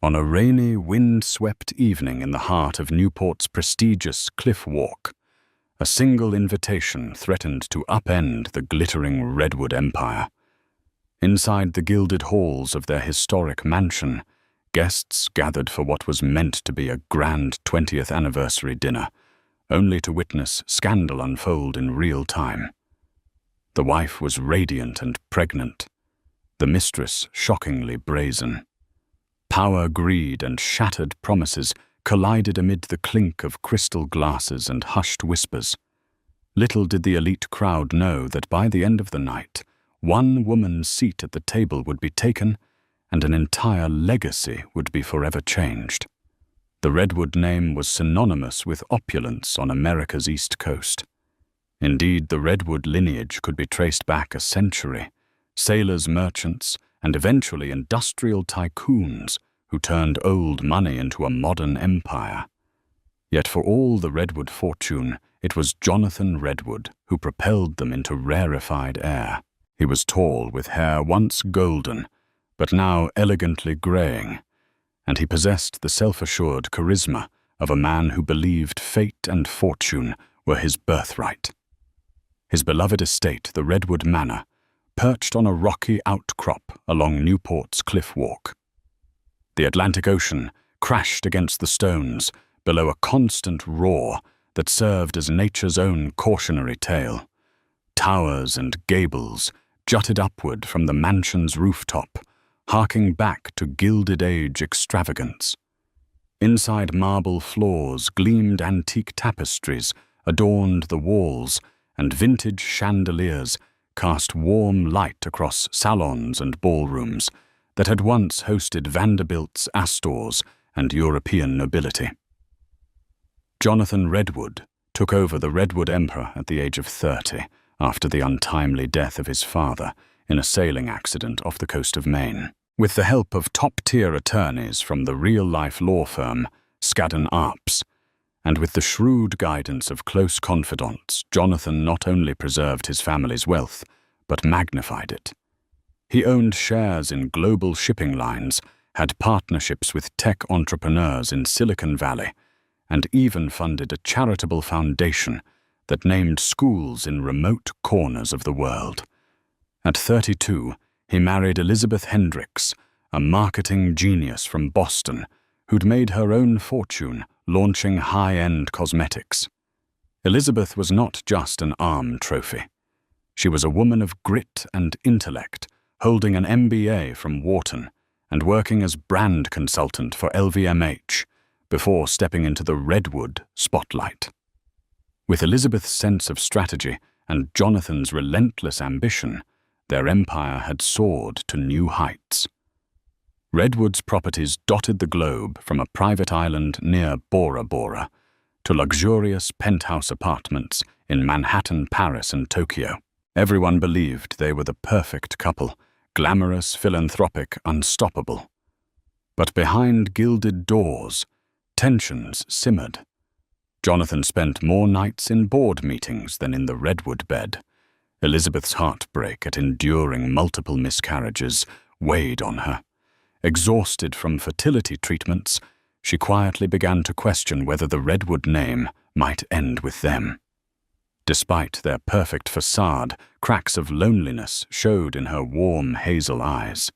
On a rainy, wind-swept evening in the heart of Newport's prestigious Cliff Walk, a single invitation threatened to upend the glittering Redwood Empire. Inside the gilded halls of their historic mansion, guests gathered for what was meant to be a grand 20th anniversary dinner, only to witness scandal unfold in real time. The wife was radiant and pregnant, the mistress shockingly brazen. Power, greed, and shattered promises collided amid the clink of crystal glasses and hushed whispers. Little did the elite crowd know that by the end of the night, one woman's seat at the table would be taken and an entire legacy would be forever changed. The Redwood name was synonymous with opulence on America's East Coast. Indeed, the Redwood lineage could be traced back a century. Sailors, merchants, and eventually industrial tycoons who turned old money into a modern empire. Yet for all the Redwood fortune, it was Jonathan Redwood who propelled them into rarefied air. He was tall, with hair once golden, but now elegantly graying, and he possessed the self-assured charisma of a man who believed fate and fortune were his birthright. His beloved estate, the Redwood Manor, perched on a rocky outcrop along Newport's Cliff Walk. The Atlantic Ocean crashed against the stones below a constant roar that served as nature's own cautionary tale. Towers and gables jutted upward from the mansion's rooftop, harking back to Gilded Age extravagance. Inside, marble floors gleamed antique tapestries adorned the walls, and vintage chandeliers cast warm light across salons and ballrooms that had once hosted Vanderbilt's Astors and European nobility. Jonathan Redwood took over the Redwood Empire at the age of 30 after the untimely death of his father in a sailing accident off the coast of Maine. With the help of top-tier attorneys from the real-life law firm Skadden Arps, and with the shrewd guidance of close confidants, Jonathan not only preserved his family's wealth, but magnified it. He owned shares in global shipping lines, had partnerships with tech entrepreneurs in Silicon Valley, and even funded a charitable foundation that named schools in remote corners of the world. At 32, he married Elizabeth Hendricks, a marketing genius from Boston, who'd made her own fortune launching high-end cosmetics. Elizabeth was not just an arm trophy. She was a woman of grit and intellect, holding an MBA from Wharton and working as brand consultant for LVMH before stepping into the Redwood spotlight. With Elizabeth's sense of strategy and Jonathan's relentless ambition, their empire had soared to new heights. Redwood's properties dotted the globe from a private island near Bora Bora to luxurious penthouse apartments in Manhattan, Paris, and Tokyo. Everyone believed they were the perfect couple, glamorous, philanthropic, unstoppable. But behind gilded doors, tensions simmered. Jonathan spent more nights in board meetings than in the Redwood bed. Elizabeth's heartbreak at enduring multiple miscarriages weighed on her. Exhausted from fertility treatments, she quietly began to question whether the Redwood name might end with them. Despite their perfect facade, cracks of loneliness showed in her warm hazel eyes.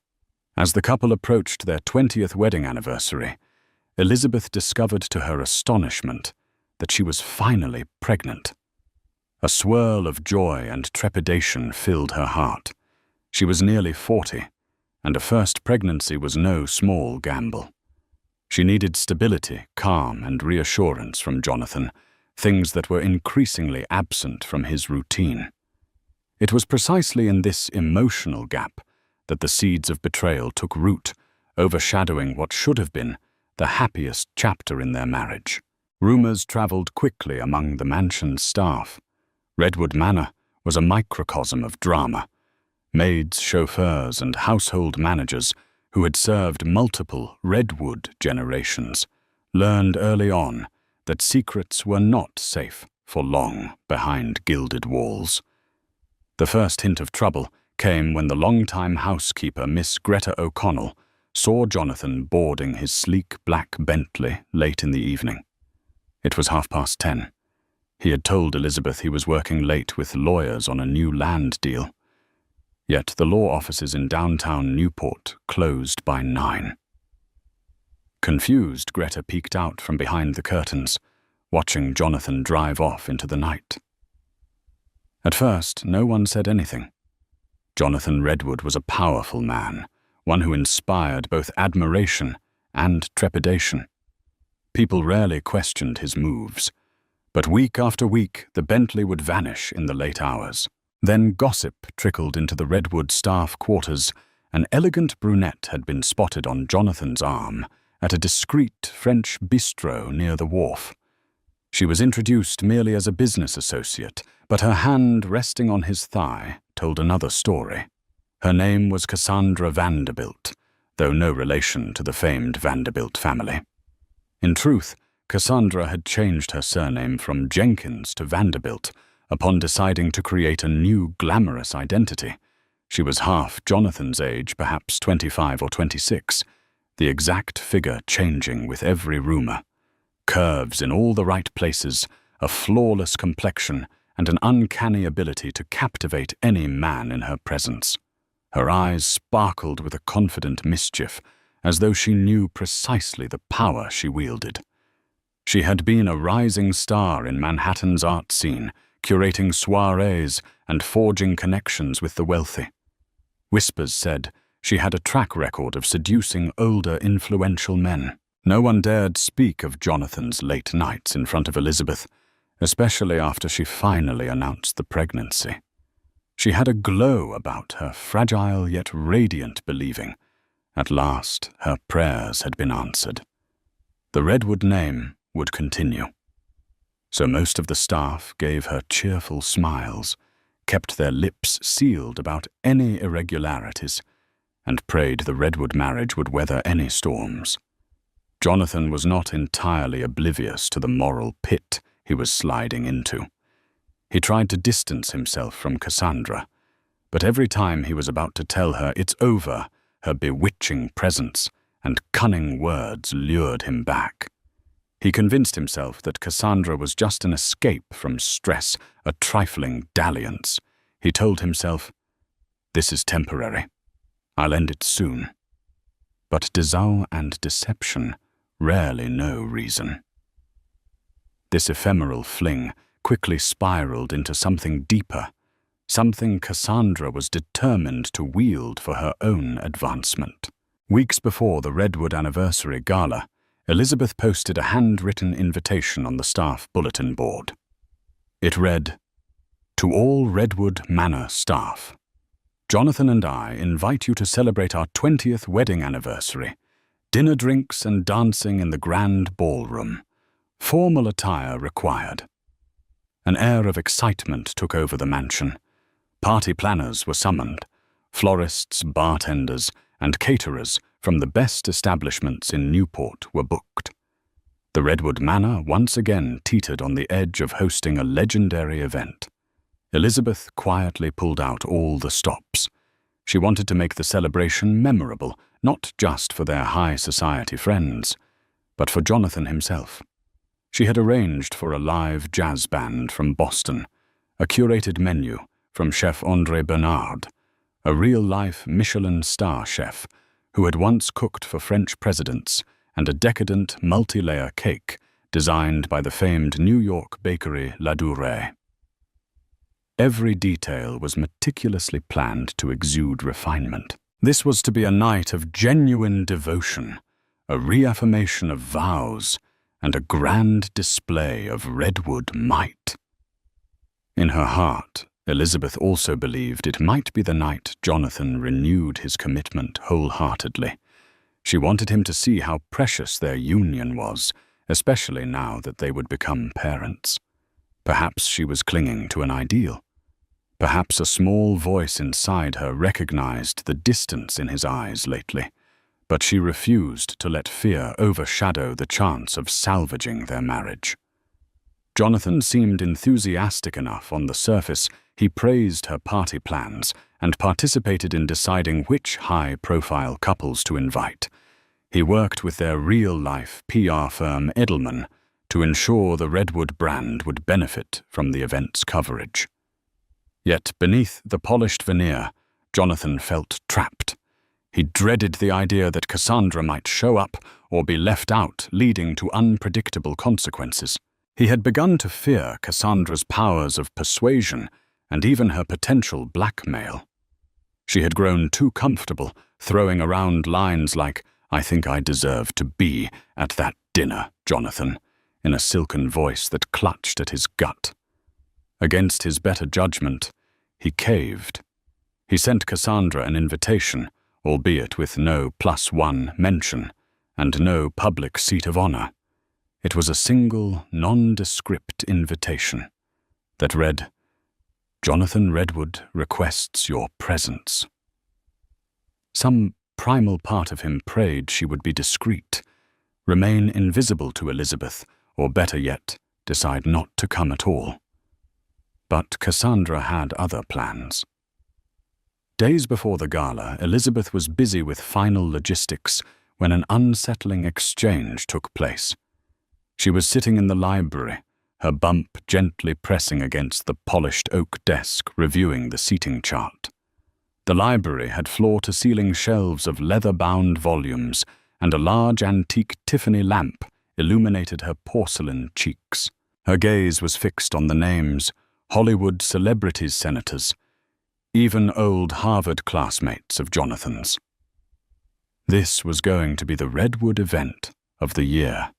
As the couple approached their 20th wedding anniversary, Elizabeth discovered to her astonishment that she was finally pregnant. A swirl of joy and trepidation filled her heart. She was nearly 40, and a first pregnancy was no small gamble. She needed stability, calm, and reassurance from Jonathan, things that were increasingly absent from his routine. It was precisely in this emotional gap that the seeds of betrayal took root, overshadowing what should have been the happiest chapter in their marriage. Rumors traveled quickly among the mansion's staff. Redwood Manor was a microcosm of drama. Maids, chauffeurs, and household managers who had served multiple Redwood generations learned early on that secrets were not safe for long behind gilded walls. The first hint of trouble came when the longtime housekeeper, Miss Greta O'Connell, saw Jonathan boarding his sleek black Bentley late in the evening. It was 10:30. He had told Elizabeth he was working late with lawyers on a new land deal. Yet the law offices in downtown Newport closed by 9. Confused, Greta peeked out from behind the curtains, watching Jonathan drive off into the night. At first, no one said anything. Jonathan Redwood was a powerful man, one who inspired both admiration and trepidation. People rarely questioned his moves, but week after week the Bentley would vanish in the late hours. Then gossip trickled into the Redwood staff quarters. An elegant brunette had been spotted on Jonathan's arm at a discreet French bistro near the wharf. She was introduced merely as a business associate, but her hand resting on his thigh told another story. Her name was Cassandra Vanderbilt, though no relation to the famed Vanderbilt family. In truth, Cassandra had changed her surname from Jenkins to Vanderbilt upon deciding to create a new glamorous identity. She was half Jonathan's age, perhaps 25 or 26, the exact figure changing with every rumor. Curves in all the right places, a flawless complexion, and an uncanny ability to captivate any man in her presence. Her eyes sparkled with a confident mischief, as though she knew precisely the power she wielded. She had been a rising star in Manhattan's art scene, curating soirees and forging connections with the wealthy. Whispers said she had a track record of seducing older, influential men. No one dared speak of Jonathan's late nights in front of Elizabeth, especially after she finally announced the pregnancy. She had a glow about her, fragile yet radiant believing. At last, her prayers had been answered. The Redwood name would continue. So most of the staff gave her cheerful smiles, kept their lips sealed about any irregularities, and prayed the Redwood marriage would weather any storms. Jonathan was not entirely oblivious to the moral pit he was sliding into. He tried to distance himself from Cassandra, but every time he was about to tell her it's over, her bewitching presence and cunning words lured him back. He convinced himself that Cassandra was just an escape from stress, a trifling dalliance. He told himself, "This is temporary. I'll end it soon." But desire and deception rarely know reason. This ephemeral fling quickly spiraled into something deeper, something Cassandra was determined to wield for her own advancement. Weeks before the Redwood anniversary gala, Elizabeth posted a handwritten invitation on the staff bulletin board. It read, "To all Redwood Manor staff, Jonathan and I invite you to celebrate our 20th wedding anniversary. Dinner, drinks, and dancing in the grand ballroom. Formal attire required." An air of excitement took over the mansion. Party planners were summoned. Florists, bartenders, and caterers from the best establishments in Newport were booked. The Redwood Manor once again teetered on the edge of hosting a legendary event. Elizabeth quietly pulled out all the stops. She wanted to make the celebration memorable, not just for their high society friends, but for Jonathan himself. She had arranged for a live jazz band from Boston, a curated menu from Chef André Bernard, a real-life Michelin star chef who had once cooked for French presidents, and a decadent multi-layer cake designed by the famed New York bakery La Durée. Every detail was meticulously planned to exude refinement. This was to be a night of genuine devotion, a reaffirmation of vows, and a grand display of Redwood might. In her heart, Elizabeth also believed it might be the night Jonathan renewed his commitment wholeheartedly. She wanted him to see how precious their union was, especially now that they would become parents. Perhaps she was clinging to an ideal. Perhaps a small voice inside her recognized the distance in his eyes lately, but she refused to let fear overshadow the chance of salvaging their marriage. Jonathan seemed enthusiastic enough on the surface. He praised her party plans and participated in deciding which high-profile couples to invite. He worked with their real-life PR firm Edelman to ensure the Redwood brand would benefit from the event's coverage. Yet beneath the polished veneer, Jonathan felt trapped. He dreaded the idea that Cassandra might show up or be left out, leading to unpredictable consequences. He had begun to fear Cassandra's powers of persuasion and even her potential blackmail. She had grown too comfortable, throwing around lines like, "I think I deserve to be at that dinner, Jonathan," in a silken voice that clutched at his gut. Against his better judgment, he caved. He sent Cassandra an invitation, albeit with no +1 mention and no public seat of honor. It was a single, nondescript invitation that read, "Jonathan Redwood requests your presence." Some primal part of him prayed she would be discreet, remain invisible to Elizabeth, or better yet, decide not to come at all. But Cassandra had other plans. Days before the gala, Elizabeth was busy with final logistics when an unsettling exchange took place. She was sitting in the library, her bump gently pressing against the polished oak desk, reviewing the seating chart. The library had floor-to-ceiling shelves of leather-bound volumes, and a large antique Tiffany lamp illuminated her porcelain cheeks. Her gaze was fixed on the names, Hollywood celebrities senators, even old Harvard classmates of Jonathan's. This was going to be the Redwood event of the year,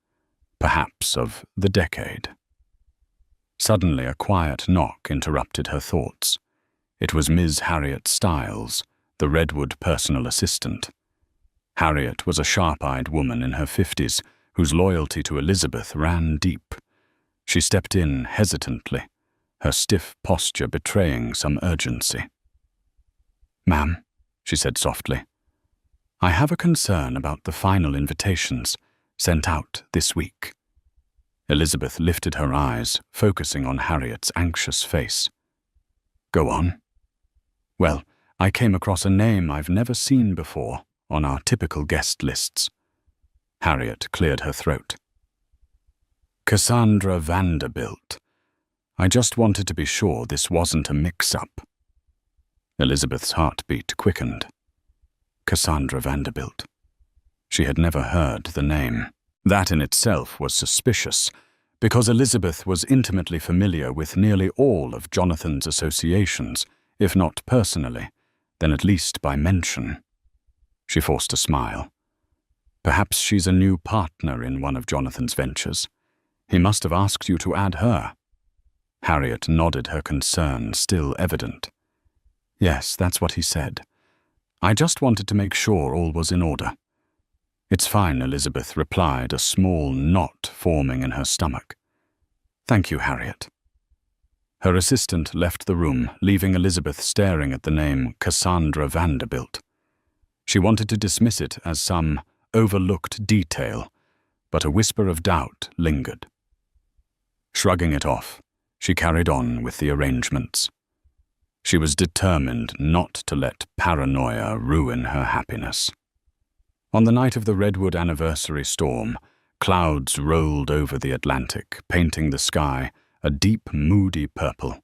perhaps of the decade. Suddenly a quiet knock interrupted her thoughts. It was Ms. Harriet Stiles, the Redwood personal assistant. Harriet was a sharp-eyed woman in her 50s whose loyalty to Elizabeth ran deep. She stepped in hesitantly, her stiff posture betraying some urgency. "Ma'am," she said softly, "I have a concern about the final invitations sent out this week." Elizabeth lifted her eyes, focusing on Harriet's anxious face. "Go on." "Well, I came across a name I've never seen before on our typical guest lists." Harriet cleared her throat. "Cassandra Vanderbilt. I just wanted to be sure this wasn't a mix-up." Elizabeth's heartbeat quickened. Cassandra Vanderbilt. She had never heard the name. That in itself was suspicious, because Elizabeth was intimately familiar with nearly all of Jonathan's associations, if not personally, then at least by mention. She forced a smile. "Perhaps she's a new partner in one of Jonathan's ventures. He must have asked you to add her." Harriet nodded, her concern still evident. "Yes, that's what he said. I just wanted to make sure all was in order." "It's fine," Elizabeth replied, a small knot forming in her stomach. "Thank you, Harriet." Her assistant left the room, leaving Elizabeth staring at the name Cassandra Vanderbilt. She wanted to dismiss it as some overlooked detail, but a whisper of doubt lingered. Shrugging it off, she carried on with the arrangements. She was determined not to let paranoia ruin her happiness. On the night of the Redwood anniversary storm, clouds rolled over the Atlantic, painting the sky a deep, moody purple.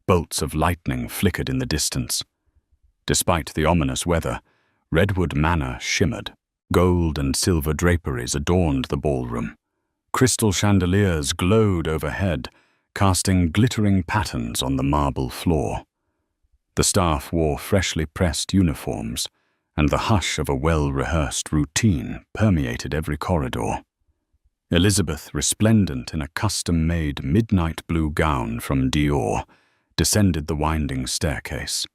Bolts of lightning flickered in the distance. Despite the ominous weather, Redwood Manor shimmered. Gold and silver draperies adorned the ballroom. Crystal chandeliers glowed overhead, casting glittering patterns on the marble floor. The staff wore freshly pressed uniforms, and the hush of a well-rehearsed routine permeated every corridor. Elizabeth, resplendent in a custom-made midnight blue gown from Dior, descended the winding staircase.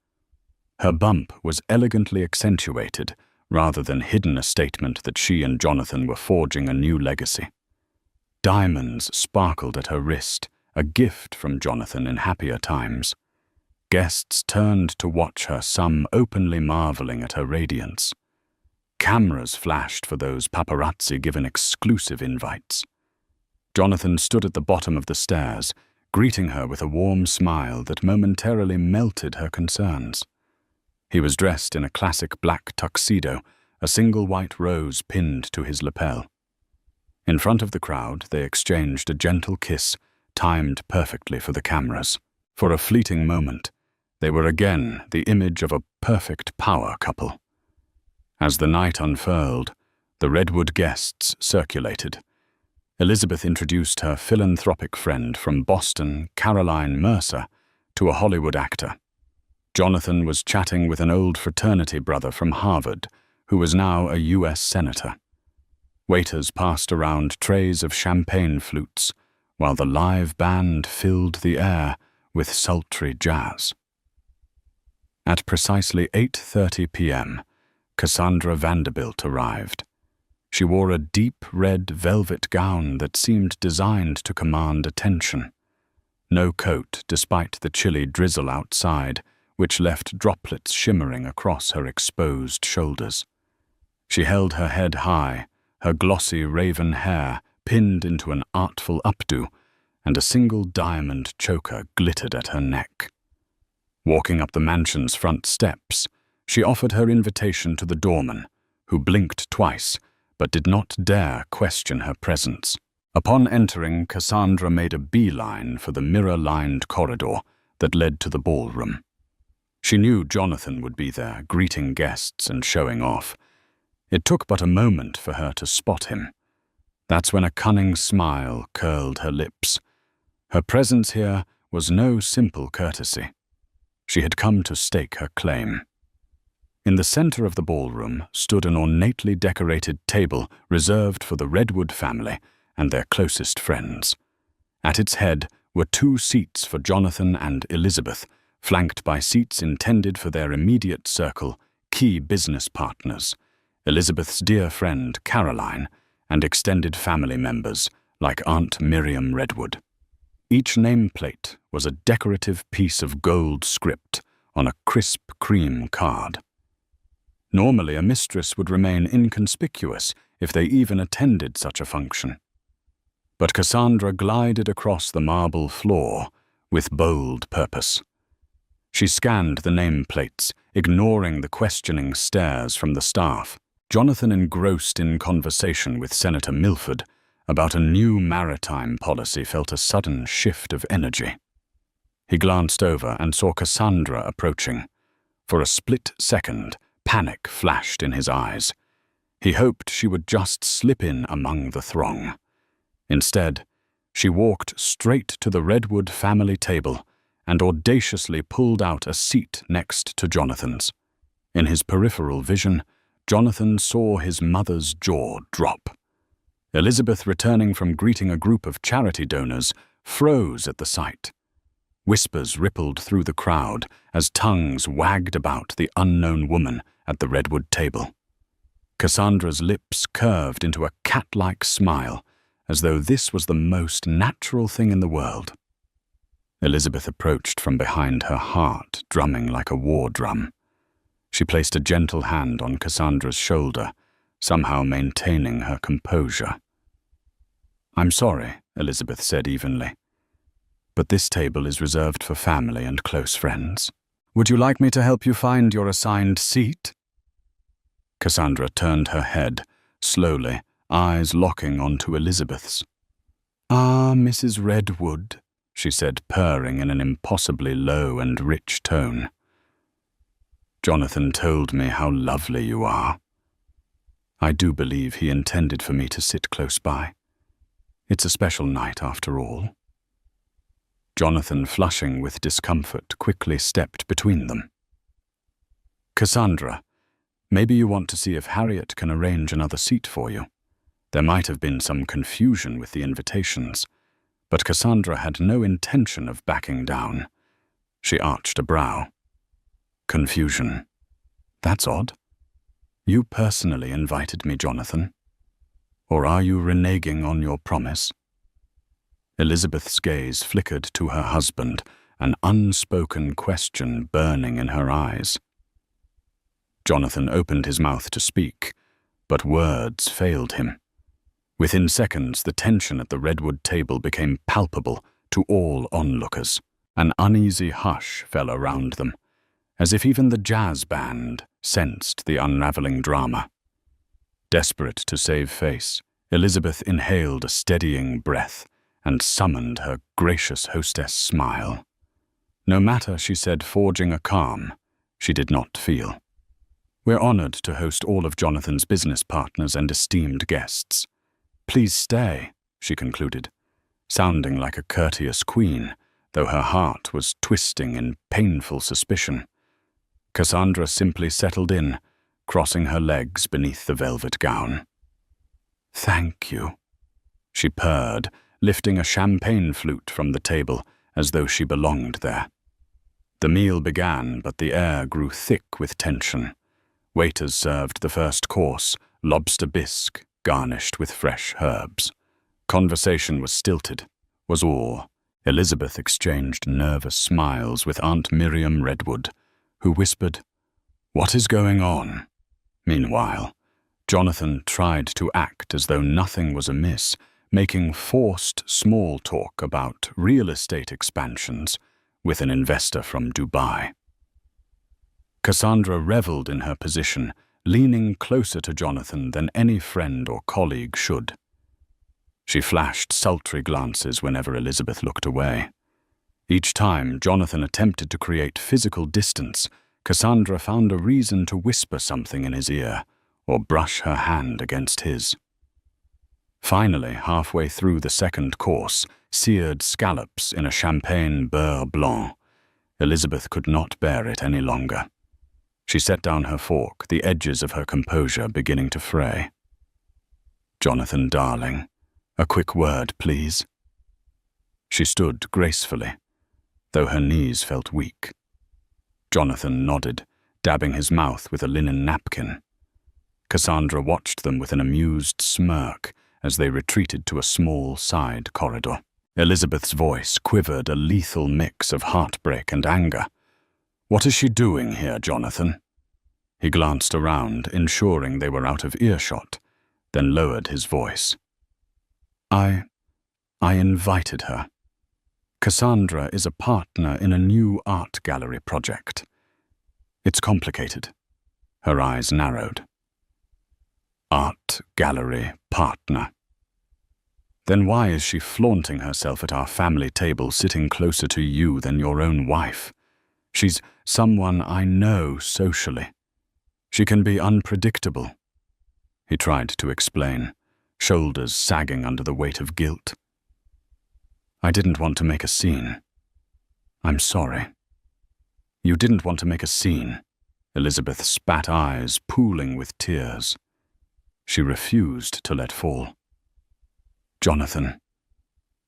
Her bump was elegantly accentuated, rather than hidden a statement that she and Jonathan were forging a new legacy. Diamonds sparkled at her wrist, a gift from Jonathan in happier times. Guests turned to watch her, some openly marveling at her radiance. Cameras flashed for those paparazzi given exclusive invites. Jonathan stood at the bottom of the stairs, greeting her with a warm smile that momentarily melted her concerns. He was dressed in a classic black tuxedo, a single white rose pinned to his lapel. In front of the crowd, they exchanged a gentle kiss, timed perfectly for the cameras. For a fleeting moment, they were again the image of a perfect power couple. As the night unfurled, the Redwood guests circulated. Elizabeth introduced her philanthropic friend from Boston, Caroline Mercer, to a Hollywood actor. Jonathan was chatting with an old fraternity brother from Harvard, who was now a U.S. senator. Waiters passed around trays of champagne flutes, while the live band filled the air with sultry jazz. At precisely 8:30 p.m., Cassandra Vanderbilt arrived. She wore a deep red velvet gown that seemed designed to command attention. No coat, despite the chilly drizzle outside, which left droplets shimmering across her exposed shoulders. She held her head high, her glossy raven hair pinned into an artful updo, and a single diamond choker glittered at her neck. Walking up the mansion's front steps, she offered her invitation to the doorman, who blinked twice, but did not dare question her presence. Upon entering, Cassandra made a beeline for the mirror-lined corridor that led to the ballroom. She knew Jonathan would be there, greeting guests and showing off. It took but a moment for her to spot him. That's when a cunning smile curled her lips. Her presence here was no simple courtesy. She had come to stake her claim. In the center of the ballroom stood an ornately decorated table reserved for the Redwood family and their closest friends. At its head were 2 seats for Jonathan and Elizabeth, flanked by seats intended for their immediate circle, key business partners, Elizabeth's dear friend Caroline, and extended family members like Aunt Miriam Redwood. Each nameplate was a decorative piece of gold script on a crisp cream card. Normally, a mistress would remain inconspicuous if they even attended such a function. But Cassandra glided across the marble floor with bold purpose. She scanned the nameplates, ignoring the questioning stares from the staff. Jonathan engrossed in conversation with Senator Milford about a new maritime policy felt a sudden shift of energy. He glanced over and saw Cassandra approaching. For a split second, panic flashed in his eyes. He hoped she would just slip in among the throng. Instead, she walked straight to the Redwood family table and audaciously pulled out a seat next to Jonathan's. In his peripheral vision, Jonathan saw his mother's jaw drop. Elizabeth, returning from greeting a group of charity donors, froze at the sight. Whispers rippled through the crowd as tongues wagged about the unknown woman at the Redwood table. Cassandra's lips curved into a cat-like smile, as though this was the most natural thing in the world. Elizabeth approached from behind, her heart drumming like a war drum. She placed a gentle hand on Cassandra's shoulder, somehow maintaining her composure. "I'm sorry," Elizabeth said evenly, "but this table is reserved for family and close friends. Would you like me to help you find your assigned seat?" Cassandra turned her head, slowly, eyes locking onto Elizabeth's. "Ah, Mrs. Redwood," she said, purring in an impossibly low and rich tone. "Jonathan told me how lovely you are. I do believe he intended for me to sit close by. It's a special night after all." Jonathan, flushing with discomfort, quickly stepped between them. "Cassandra, maybe you want to see if Harriet can arrange another seat for you. There might have been some confusion with the invitations." But Cassandra had no intention of backing down. She arched a brow. "Confusion? That's odd. You personally invited me, Jonathan. Or are you reneging on your promise?" Elizabeth's gaze flickered to her husband, an unspoken question burning in her eyes. Jonathan opened his mouth to speak, but words failed him. Within seconds, the tension at the Redwood table became palpable to all onlookers. An uneasy hush fell around them. as if even the jazz band sensed the unraveling drama. Desperate to save face, Elizabeth inhaled a steadying breath and summoned her gracious hostess smile. No matter, she said, forging a calm, she did not feel. We're honored to host all of Jonathan's business partners and esteemed guests. Please stay, she concluded, sounding like a courteous queen, though her heart was twisting in painful suspicion. Cassandra simply settled in, crossing her legs beneath the velvet gown. Thank you, she purred, lifting a champagne flute from the table as though she belonged there. The meal began, but the air grew thick with tension. Waiters served the first course, lobster bisque, garnished with fresh herbs. Conversation was stilted, was all. Elizabeth exchanged nervous smiles with Aunt Miriam Redwood, who whispered, "What is going on?" Meanwhile, Jonathan tried to act as though nothing was amiss, making forced small talk about real estate expansions with an investor from Dubai. Cassandra reveled in her position, leaning closer to Jonathan than any friend or colleague should. She flashed sultry glances whenever Elizabeth looked away. Each time Jonathan attempted to create physical distance, Cassandra found a reason to whisper something in his ear or brush her hand against his. Finally, halfway through the second course, seared scallops in a champagne beurre blanc, Elizabeth could not bear it any longer. She set down her fork, the edges of her composure beginning to fray. "Jonathan, darling, a quick word, please." She stood gracefully, though her knees felt weak. Jonathan nodded, dabbing his mouth with a linen napkin. Cassandra watched them with an amused smirk as they retreated to a small side corridor. Elizabeth's voice quivered a lethal mix of heartbreak and anger. "What is she doing here, Jonathan?" He glanced around, ensuring they were out of earshot, then lowered his voice. I invited her. Cassandra is a partner in a new art gallery project. It's complicated." Her eyes narrowed. "Art gallery partner. Then why is she flaunting herself at our family table, sitting closer to you than your own wife? She's someone I know socially. She can be unpredictable." He tried to explain, shoulders sagging under the weight of guilt. "I didn't want to make a scene. I'm sorry." "You didn't want to make a scene." Elizabeth spat eyes pooling with tears. She refused to let fall. "Jonathan,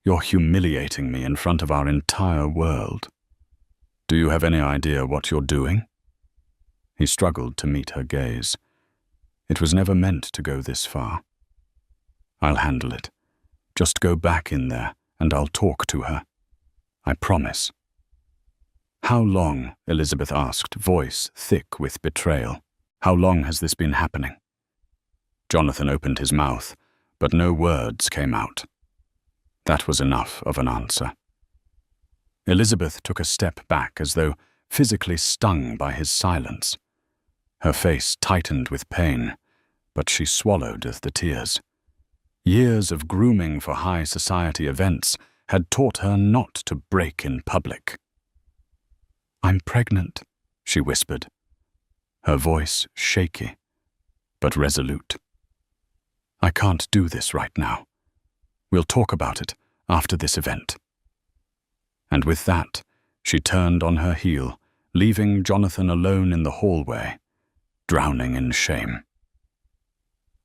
you're humiliating me in front of our entire world. Do you have any idea what you're doing?" He struggled to meet her gaze. It was never meant to go this far. "I'll handle it. Just go back in there, and I'll talk to her. I promise." "How long?" Elizabeth asked, voice thick with betrayal. "How long has this been happening?" Jonathan opened his mouth, but no words came out. That was enough of an answer. Elizabeth took a step back as though physically stung by his silence. Her face tightened with pain, but she swallowed the tears. Years of grooming for high society events had taught her not to break in public. "I'm pregnant," she whispered, her voice shaky, but resolute. "I can't do this right now. We'll talk about it after this event." And with that, she turned on her heel, leaving Jonathan alone in the hallway, drowning in shame.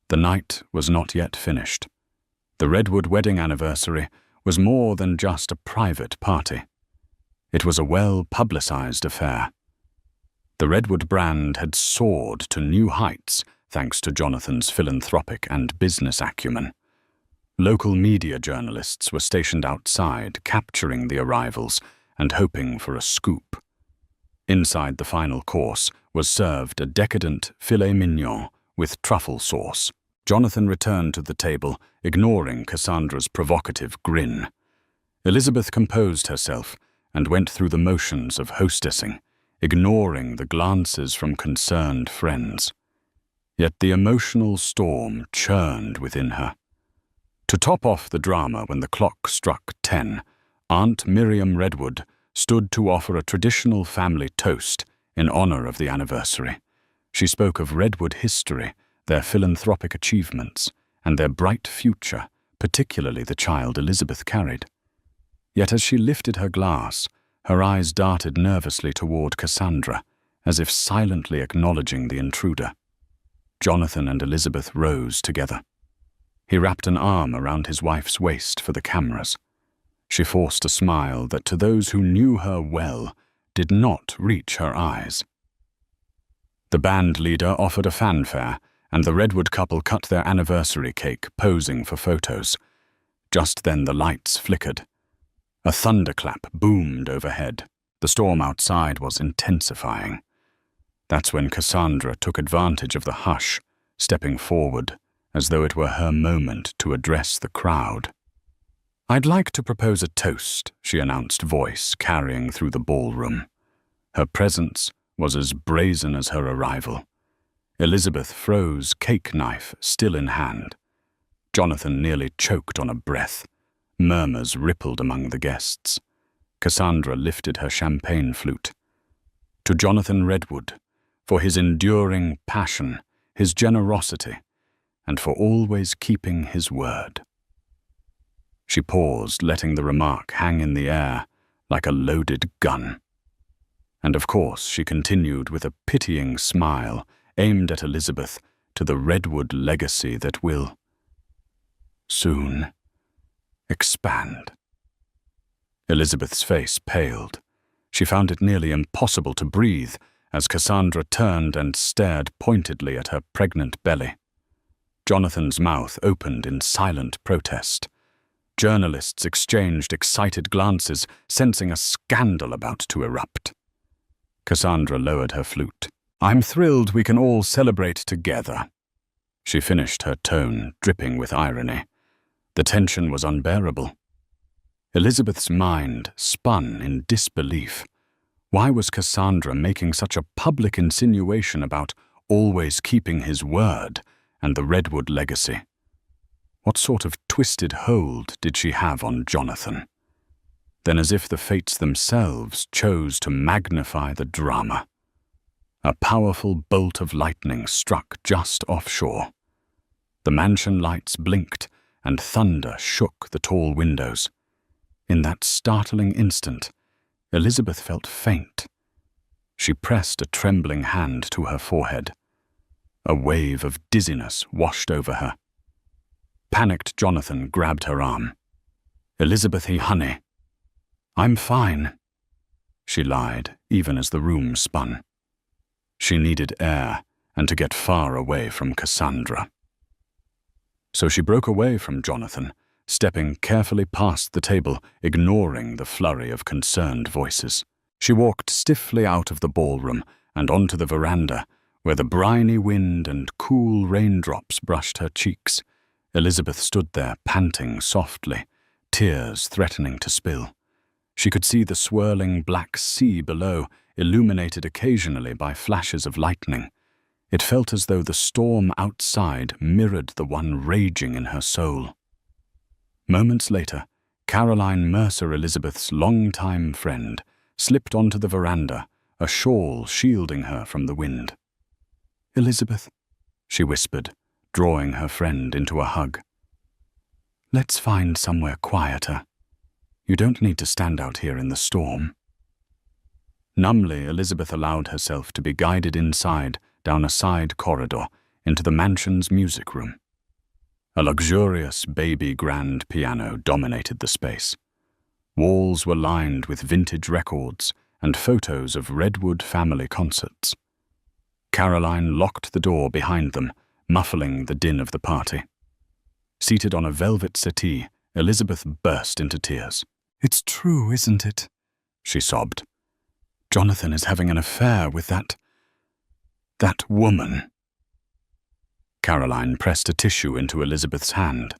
The night was not yet finished. The Redwood wedding anniversary was more than just a private party. It was a well-publicized affair. The Redwood brand had soared to new heights thanks to Jonathan's philanthropic and business acumen. Local media journalists were stationed outside, capturing the arrivals and hoping for a scoop. Inside the final course was served a decadent filet mignon with truffle sauce. Jonathan returned to the table, ignoring Cassandra's provocative grin. Elizabeth composed herself and went through the motions of hostessing, ignoring the glances from concerned friends. Yet the emotional storm churned within her. To top off the drama, when the clock struck 10, Aunt Miriam Redwood stood to offer a traditional family toast in honor of the anniversary. She spoke of Redwood history, their philanthropic achievements, and their bright future, particularly the child Elizabeth carried. Yet as she lifted her glass, her eyes darted nervously toward Cassandra, as if silently acknowledging the intruder. Jonathan and Elizabeth rose together. He wrapped an arm around his wife's waist for the cameras. She forced a smile that, to those who knew her well, did not reach her eyes. The band leader offered a fanfare, and the Redwood couple cut their anniversary cake, posing for photos. Just then the lights flickered. A thunderclap boomed overhead. The storm outside was intensifying. That's when Cassandra took advantage of the hush, stepping forward, as though it were her moment to address the crowd. "I'd like to propose a toast," she announced, voice carrying through the ballroom. Her presence was as brazen as her arrival. Elizabeth froze, cake knife still in hand. Jonathan nearly choked on a breath. Murmurs rippled among the guests. Cassandra lifted her champagne flute. To Jonathan Redwood, for his enduring passion, his generosity, and for always keeping his word. She paused, letting the remark hang in the air like a loaded gun. And of course, she continued with a pitying smile aimed at Elizabeth, to the Redwood legacy that will soon expand. Elizabeth's face paled. She found it nearly impossible to breathe as Cassandra turned and stared pointedly at her pregnant belly. Jonathan's mouth opened in silent protest. Journalists exchanged excited glances, sensing a scandal about to erupt. Cassandra lowered her flute. "I'm thrilled we can all celebrate together." She finished, her tone dripping with irony. The tension was unbearable. Elizabeth's mind spun in disbelief. Why was Cassandra making such a public insinuation about always keeping his word and the Redwood legacy? What sort of twisted hold did she have on Jonathan? Then, as if the fates themselves chose to magnify the drama, a powerful bolt of lightning struck just offshore. The mansion lights blinked, and thunder shook the tall windows. In that startling instant, Elizabeth felt faint. She pressed a trembling hand to her forehead. A wave of dizziness washed over her. Panicked Jonathan grabbed her arm. "Elizabeth, honey." "I'm fine," she lied, even as the room spun. She needed air and to get far away from Cassandra. So she broke away from Jonathan, stepping carefully past the table, ignoring the flurry of concerned voices. She walked stiffly out of the ballroom and onto the veranda, where the briny wind and cool raindrops brushed her cheeks. Elizabeth stood there, panting softly, tears threatening to spill. She could see the swirling black sea below, illuminated occasionally by flashes of lightning. It felt as though the storm outside mirrored the one raging in her soul. Moments later, Caroline Mercer, Elizabeth's longtime friend, slipped onto the veranda, a shawl shielding her from the wind. "Elizabeth," she whispered, drawing her friend into a hug. "Let's find somewhere quieter. You don't need to stand out here in the storm." Numbly, Elizabeth allowed herself to be guided inside, down a side corridor, into the mansion's music room. A luxurious baby grand piano dominated the space. Walls were lined with vintage records and photos of Redwood family concerts. Caroline locked the door behind them, muffling the din of the party. Seated on a velvet settee, Elizabeth burst into tears. "It's true, isn't it?" she sobbed. "Jonathan is having an affair with that woman." Caroline pressed a tissue into Elizabeth's hand.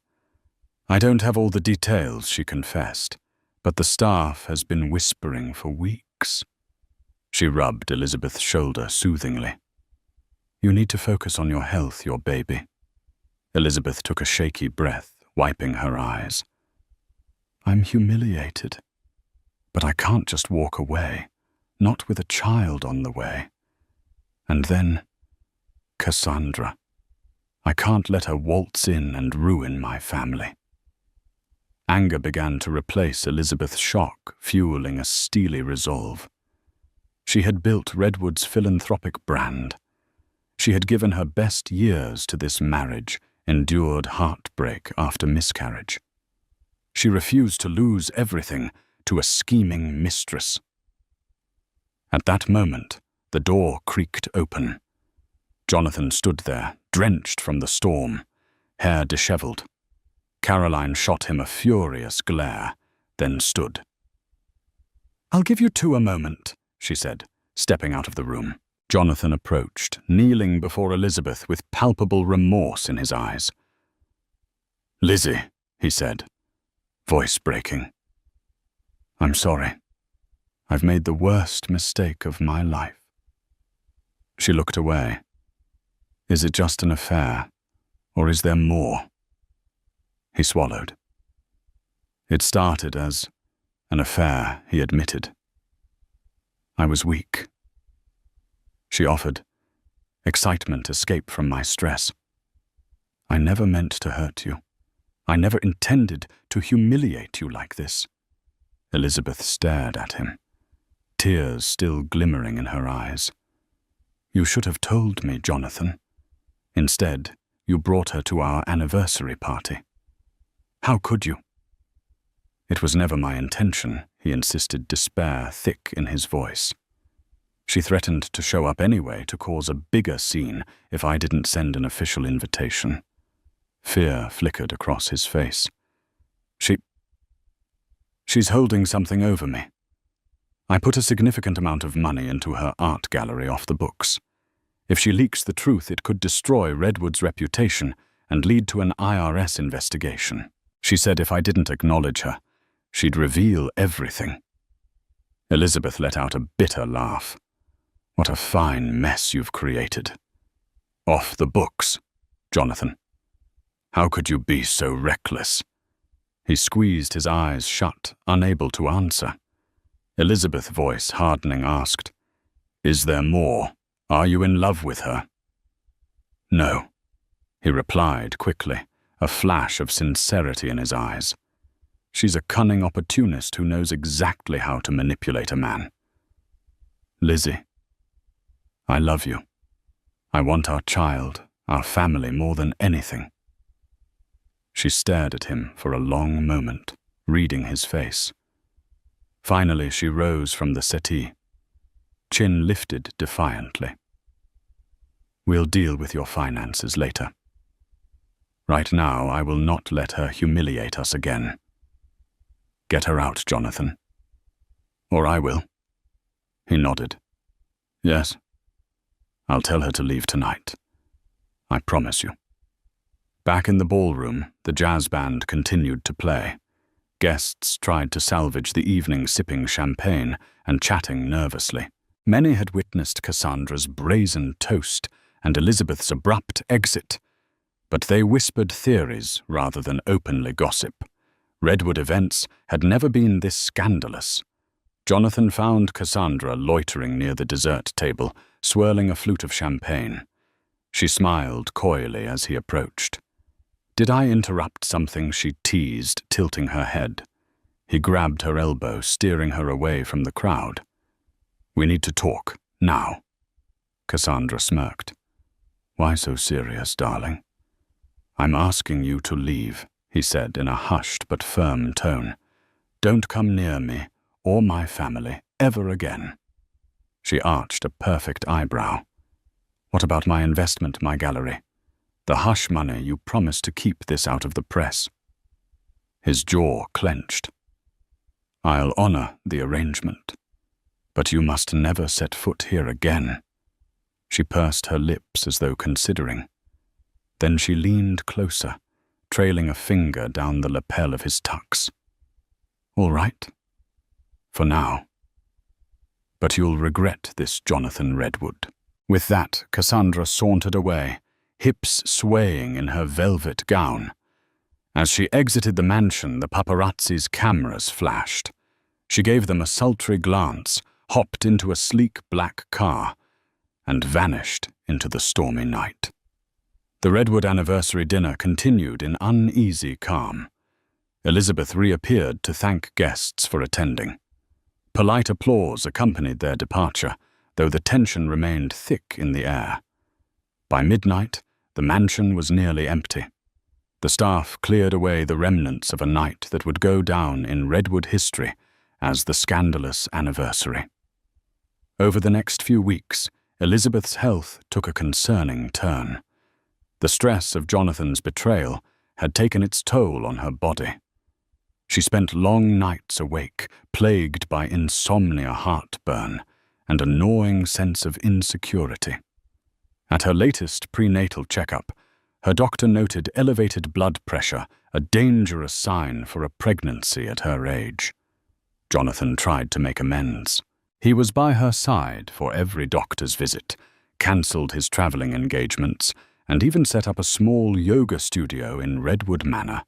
"I don't have all the details," she confessed, "but the staff has been whispering for weeks." She rubbed Elizabeth's shoulder soothingly. You need to focus on your health, your baby. Elizabeth took a shaky breath, wiping her eyes. I'm humiliated, but I can't just walk away, not with a child on the way. And then, Cassandra. I can't let her waltz in and ruin my family. Anger began to replace Elizabeth's shock, fueling a steely resolve. She had built Redwood's philanthropic brand. She had given her best years to this marriage, endured heartbreak after miscarriage. She refused to lose everything to a scheming mistress. At that moment, the door creaked open. Jonathan stood there, drenched from the storm, hair disheveled. Caroline shot him a furious glare, then stood. I'll give you two a moment, she said, stepping out of the room. Jonathan approached, kneeling before Elizabeth with palpable remorse in his eyes. Lizzie, he said, voice breaking. I'm sorry. I've made the worst mistake of my life. She looked away. Is it just an affair, or is there more? He swallowed. It started as an affair, he admitted. I was weak. She offered. Excitement escaped from my stress. I never meant to hurt you. I never intended to humiliate you like this. Elizabeth stared at him, tears still glimmering in her eyes. You should have told me, Jonathan. Instead, you brought her to our anniversary party. How could you? It was never my intention, he insisted, despair thick in his voice. She threatened to show up anyway to cause a bigger scene if I didn't send an official invitation. Fear flickered across his face. She's holding something over me. I put a significant amount of money into her art gallery off the books. If she leaks the truth, it could destroy Redwood's reputation and lead to an IRS investigation. She said if I didn't acknowledge her, she'd reveal everything. Elizabeth let out a bitter laugh. What a fine mess you've created. Off the books, Jonathan. How could you be so reckless? He squeezed his eyes shut, unable to answer. Elizabeth's voice, hardening, asked, Is there more? Are you in love with her? No, he replied quickly, a flash of sincerity in his eyes. She's a cunning opportunist who knows exactly how to manipulate a man. Lizzie, I love you. I want our child, our family, more than anything. She stared at him for a long moment, reading his face. Finally, she rose from the settee, chin lifted defiantly. We'll deal with your finances later. Right now, I will not let her humiliate us again. Get her out, Jonathan. Or I will. He nodded. Yes. I'll tell her to leave tonight. I promise you. Back in the ballroom, the jazz band continued to play. Guests tried to salvage the evening sipping champagne and chatting nervously. Many had witnessed Cassandra's brazen toast and Elizabeth's abrupt exit, but they whispered theories rather than openly gossip. Redwood events had never been this scandalous. Jonathan found Cassandra loitering near the dessert table, swirling a flute of champagne. She smiled coyly as he approached. Did I interrupt something? She teased, tilting her head. He grabbed her elbow, steering her away from the crowd. We need to talk, now. Cassandra smirked. Why so serious, darling? I'm asking you to leave, he said in a hushed but firm tone. Don't come near me or my family ever again. She arched a perfect eyebrow. What about my investment, my gallery? The hush money you promised to keep this out of the press. His jaw clenched. I'll honor the arrangement, but you must never set foot here again. She pursed her lips as though considering. Then she leaned closer, trailing a finger down the lapel of his tux. All right. For now. But you'll regret this, Jonathan Redwood." With that, Cassandra sauntered away, hips swaying in her velvet gown. As she exited the mansion, the paparazzi's cameras flashed. She gave them a sultry glance, hopped into a sleek black car, and vanished into the stormy night. The Redwood anniversary dinner continued in uneasy calm. Elizabeth reappeared to thank guests for attending. Polite applause accompanied their departure, though the tension remained thick in the air. By midnight, the mansion was nearly empty. The staff cleared away the remnants of a night that would go down in Redwood history as the scandalous anniversary. Over the next few weeks, Elizabeth's health took a concerning turn. The stress of Jonathan's betrayal had taken its toll on her body. She spent long nights awake, plagued by insomnia, heartburn, and a gnawing sense of insecurity. At her latest prenatal checkup, her doctor noted elevated blood pressure, a dangerous sign for a pregnancy at her age. Jonathan tried to make amends. He was by her side for every doctor's visit, cancelled his travelling engagements, and even set up a small yoga studio in Redwood Manor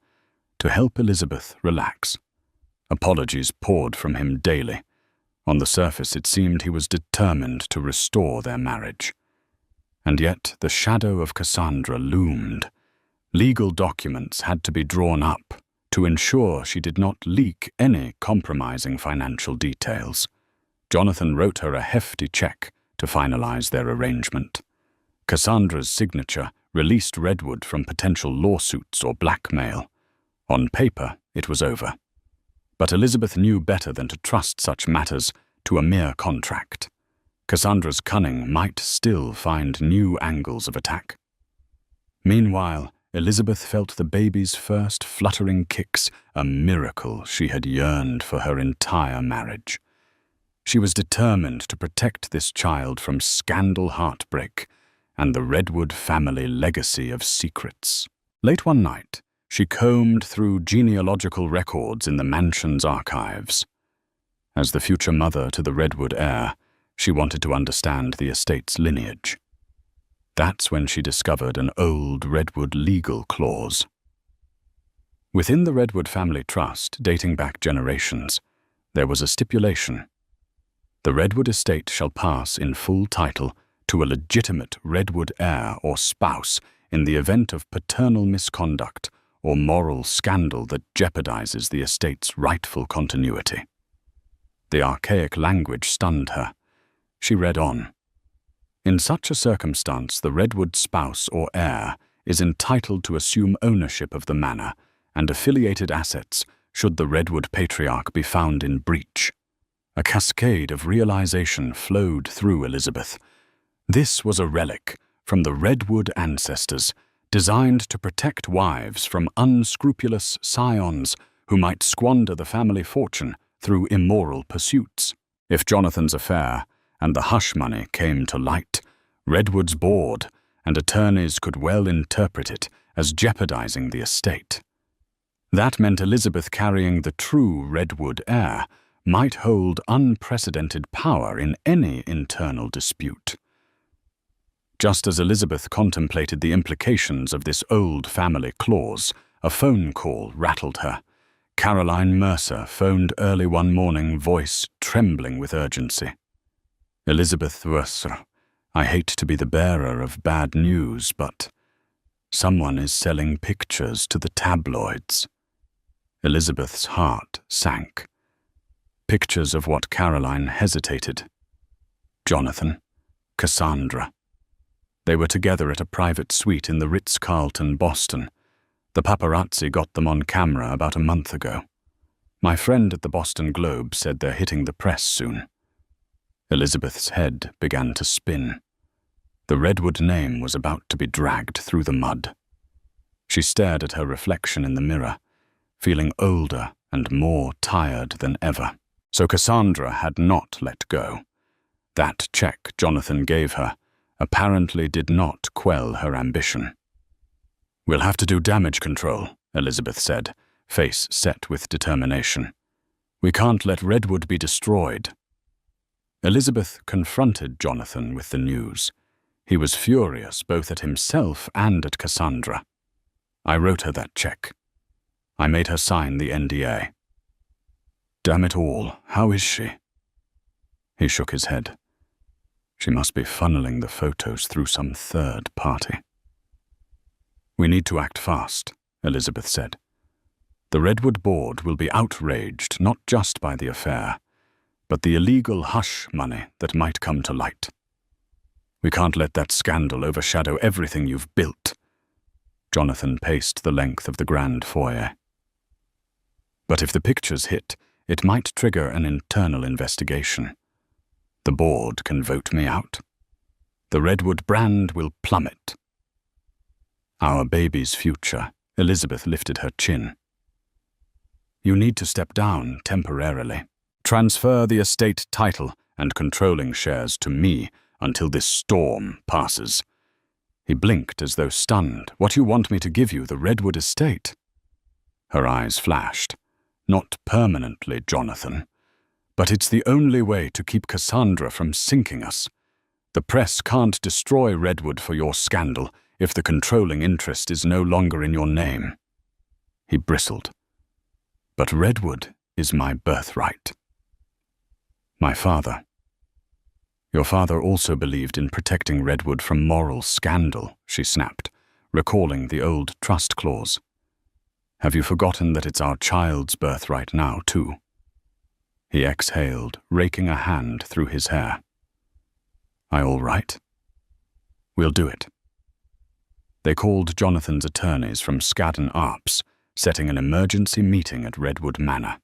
to help Elizabeth relax. Apologies poured from him daily. On the surface, it seemed he was determined to restore their marriage. And yet the shadow of Cassandra loomed. Legal documents had to be drawn up to ensure she did not leak any compromising financial details. Jonathan wrote her a hefty check to finalize their arrangement. Cassandra's signature released Redwood from potential lawsuits or blackmail. On paper, it was over. But Elizabeth knew better than to trust such matters to a mere contract. Cassandra's cunning might still find new angles of attack. Meanwhile, Elizabeth felt the baby's first fluttering kicks, a miracle she had yearned for her entire marriage. She was determined to protect this child from scandal, heartbreak, and the Redwood family legacy of secrets. Late one night, she combed through genealogical records in the mansion's archives. As the future mother to the Redwood heir, she wanted to understand the estate's lineage. That's when she discovered an old Redwood legal clause. Within the Redwood family trust, dating back generations, there was a stipulation. The Redwood estate shall pass in full title to a legitimate Redwood heir or spouse in the event of paternal misconduct or moral scandal that jeopardizes the estate's rightful continuity. The archaic language stunned her. She read on. In such a circumstance, the Redwood spouse or heir is entitled to assume ownership of the manor and affiliated assets should the Redwood patriarch be found in breach. A cascade of realization flowed through Elizabeth. This was a relic from the Redwood ancestors, designed to protect wives from unscrupulous scions who might squander the family fortune through immoral pursuits. If Jonathan's affair and the hush money came to light, Redwood's board and attorneys could well interpret it as jeopardizing the estate. That meant Elizabeth carrying the true Redwood heir might hold unprecedented power in any internal dispute. Just as Elizabeth contemplated the implications of this old family clause, a phone call rattled her. Caroline Mercer phoned early one morning, voice trembling with urgency. Elizabeth Mercer, I hate to be the bearer of bad news, but someone is selling pictures to the tabloids. Elizabeth's heart sank. Pictures of what Caroline hesitated. Jonathan, Cassandra. They were together at a private suite in the Ritz-Carlton, Boston. The paparazzi got them on camera about a month ago. My friend at the Boston Globe said they're hitting the press soon. Elizabeth's head began to spin. The Redwood name was about to be dragged through the mud. She stared at her reflection in the mirror, feeling older and more tired than ever. So Cassandra had not let go. That check Jonathan gave her apparently did not quell her ambition. We'll have to do damage control, Elizabeth said, face set with determination. We can't let Redwood be destroyed. Elizabeth confronted Jonathan with the news. He was furious both at himself and at Cassandra. I wrote her that check. I made her sign the NDA. Damn it all, how is she? He shook his head. She must be funneling the photos through some third party. We need to act fast, Elizabeth said. The Redwood board will be outraged not just by the affair, but the illegal hush money that might come to light. We can't let that scandal overshadow everything you've built. Jonathan paced the length of the grand foyer. But if the pictures hit, it might trigger an internal investigation. The board can vote me out. The Redwood brand will plummet. Our baby's future, Elizabeth lifted her chin. You need to step down temporarily. Transfer the estate title and controlling shares to me until this storm passes. He blinked as though stunned. What, you want me to give you the Redwood estate? Her eyes flashed. Not permanently, Jonathan. But it's the only way to keep Cassandra from sinking us. The press can't destroy Redwood for your scandal if the controlling interest is no longer in your name. He bristled. But Redwood is my birthright. My father. Your father also believed in protecting Redwood from moral scandal, she snapped, recalling the old trust clause. Have you forgotten that it's our child's birthright now, too? He exhaled, raking a hand through his hair. I all right? We'll do it. They called Jonathan's attorneys from Skadden Arps, setting an emergency meeting at Redwood Manor.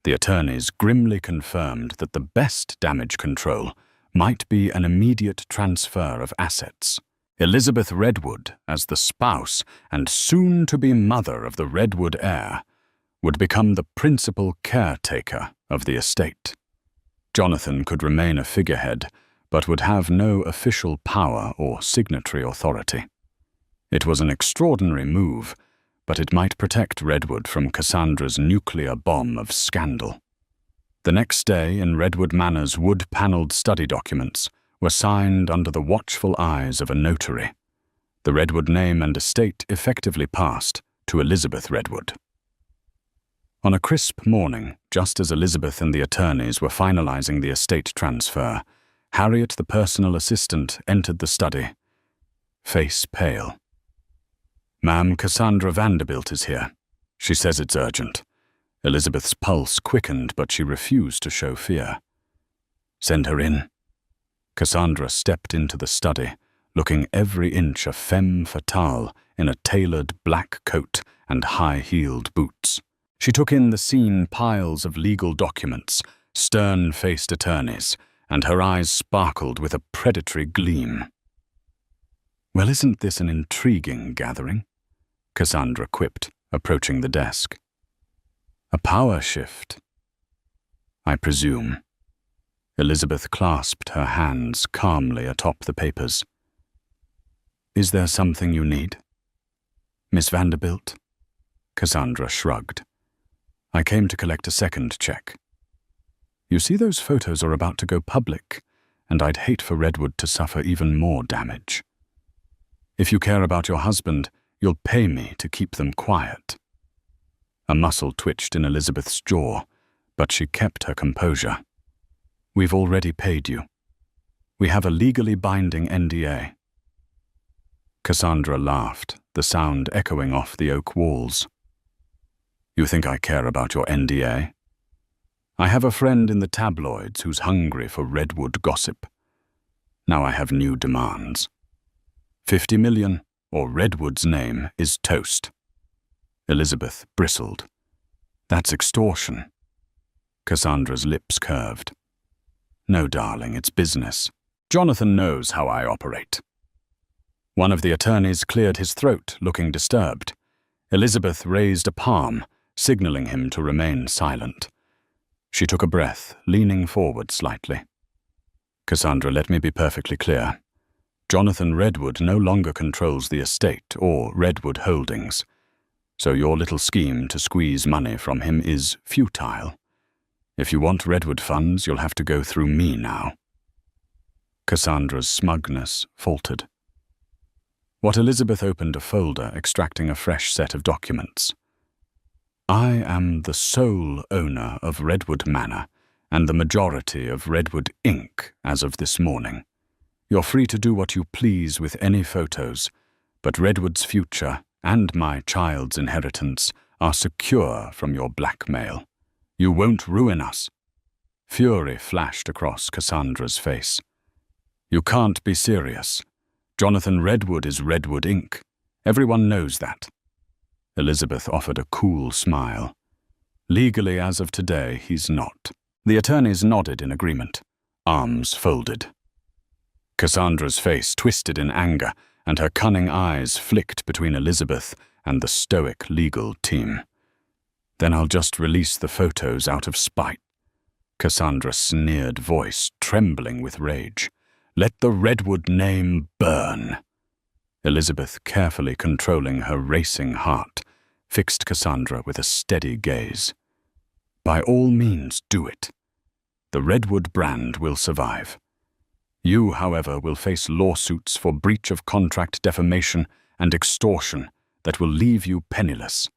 The attorneys grimly confirmed that the best damage control might be an immediate transfer of assets. Elizabeth Redwood, as the spouse and soon-to-be mother of the Redwood heir, would become the principal caretaker of the estate. Jonathan could remain a figurehead, but would have no official power or signatory authority. It was an extraordinary move, but it might protect Redwood from Cassandra's nuclear bomb of scandal. The next day, in Redwood Manor's wood-paneled study documents, were signed under the watchful eyes of a notary. The Redwood name and estate effectively passed to Elizabeth Redwood. On a crisp morning, just as Elizabeth and the attorneys were finalizing the estate transfer, Harriet, the personal assistant, entered the study, face pale. Ma'am, Cassandra Vanderbilt is here. She says it's urgent. Elizabeth's pulse quickened, but she refused to show fear. Send her in. Cassandra stepped into the study, looking every inch a femme fatale in a tailored black coat and high-heeled boots. She took in the scene piles of legal documents, stern-faced attorneys, and her eyes sparkled with a predatory gleam. Well, isn't this an intriguing gathering? Cassandra quipped, approaching the desk. A power shift, I presume. Elizabeth clasped her hands calmly atop the papers. Is there something you need? Miss Vanderbilt? Cassandra shrugged. I came to collect a second check. You see, those photos are about to go public, and I'd hate for Redwood to suffer even more damage. If you care about your husband, you'll pay me to keep them quiet. A muscle twitched in Elizabeth's jaw, but she kept her composure. We've already paid you. We have a legally binding NDA. Cassandra laughed, the sound echoing off the oak walls. You think I care about your NDA? I have a friend in the tabloids who's hungry for Redwood gossip. Now I have new demands. 50 million, or Redwood's name is toast. Elizabeth bristled. That's extortion. Cassandra's lips curved. No, darling, it's business. Jonathan knows how I operate. One of the attorneys cleared his throat, looking disturbed. Elizabeth raised a palm, signaling him to remain silent. She took a breath, leaning forward slightly. Cassandra, let me be perfectly clear. Jonathan Redwood no longer controls the estate or Redwood Holdings, so your little scheme to squeeze money from him is futile. If you want Redwood funds, you'll have to go through me now. Cassandra's smugness faltered. What Elizabeth opened a folder, extracting a fresh set of documents. I am the sole owner of Redwood Manor and the majority of Redwood Inc. as of this morning. You're free to do what you please with any photos, but Redwood's future and my child's inheritance are secure from your blackmail. You won't ruin us. Fury flashed across Cassandra's face. You can't be serious. Jonathan Redwood is Redwood Inc. Everyone knows that. Elizabeth offered a cool smile. Legally, as of today, he's not. The attorneys nodded in agreement, arms folded. Cassandra's face twisted in anger, and her cunning eyes flicked between Elizabeth and the stoic legal team. Then I'll just release the photos out of spite. Cassandra sneered, voice trembling with rage. Let the Redwood name burn. Elizabeth, carefully controlling her racing heart, fixed Cassandra with a steady gaze. By all means, do it. The Redwood brand will survive. You, however, will face lawsuits for breach of contract defamation and extortion that will leave you penniless.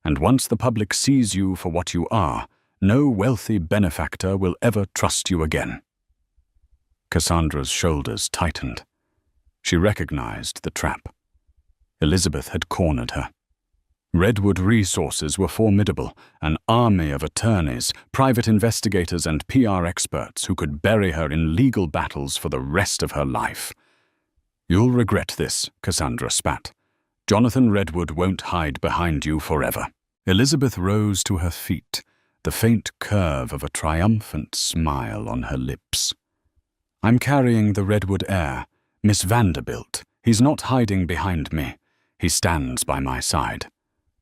And once the public sees you for what you are, no wealthy benefactor will ever trust you again. Cassandra's shoulders tightened. She recognized the trap. Elizabeth had cornered her. Redwood resources were formidable, an army of attorneys, private investigators, and PR experts who could bury her in legal battles for the rest of her life. You'll regret this, Cassandra spat. Jonathan Redwood won't hide behind you forever. Elizabeth rose to her feet, the faint curve of a triumphant smile on her lips. I'm carrying the Redwood heir, Miss Vanderbilt. He's not hiding behind me. He stands by my side.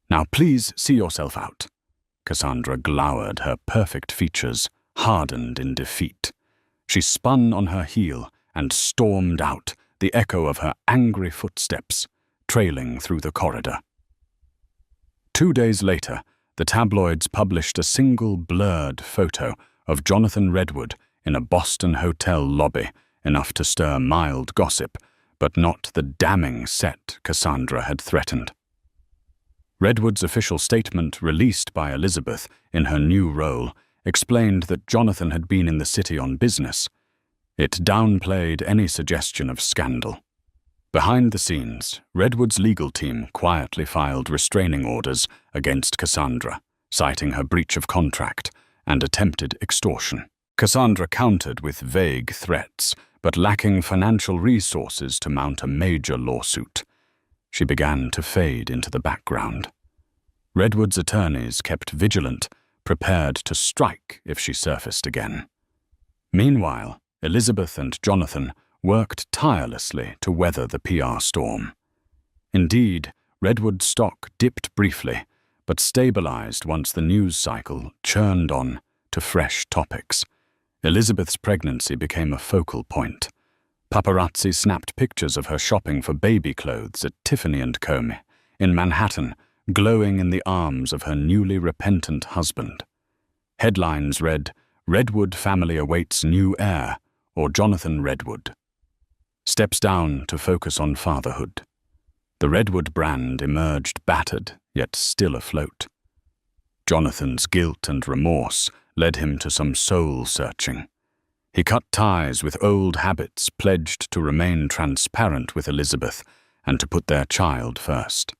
Now please see yourself out. Cassandra glowered, her perfect features hardened in defeat. She spun on her heel and stormed out, the echo of her angry footsteps trailing through the corridor. 2 days later, the tabloids published a single blurred photo of Jonathan Redwood in a Boston hotel lobby, enough to stir mild gossip, but not the damning set Cassandra had threatened. Redwood's official statement, released by Elizabeth in her new role, explained that Jonathan had been in the city on business. It downplayed any suggestion of scandal. Behind the scenes, Redwood's legal team quietly filed restraining orders against Cassandra, citing her breach of contract and attempted extortion. Cassandra countered with vague threats, but lacking financial resources to mount a major lawsuit. She began to fade into the background. Redwood's attorneys kept vigilant, prepared to strike if she surfaced again. Meanwhile, Elizabeth and Jonathan worked tirelessly to weather the PR storm. Indeed, Redwood's stock dipped briefly, but stabilized once the news cycle churned on to fresh topics. Elizabeth's pregnancy became a focal point. Paparazzi snapped pictures of her shopping for baby clothes at Tiffany & Co. in Manhattan, glowing in the arms of her newly repentant husband. Headlines read, "Redwood family awaits new heir," or "Jonathan Redwood steps down to focus on fatherhood." The Redwood brand emerged battered, yet still afloat. Jonathan's guilt and remorse led him to some soul-searching. He cut ties with old habits, pledged to remain transparent with Elizabeth and to put their child first.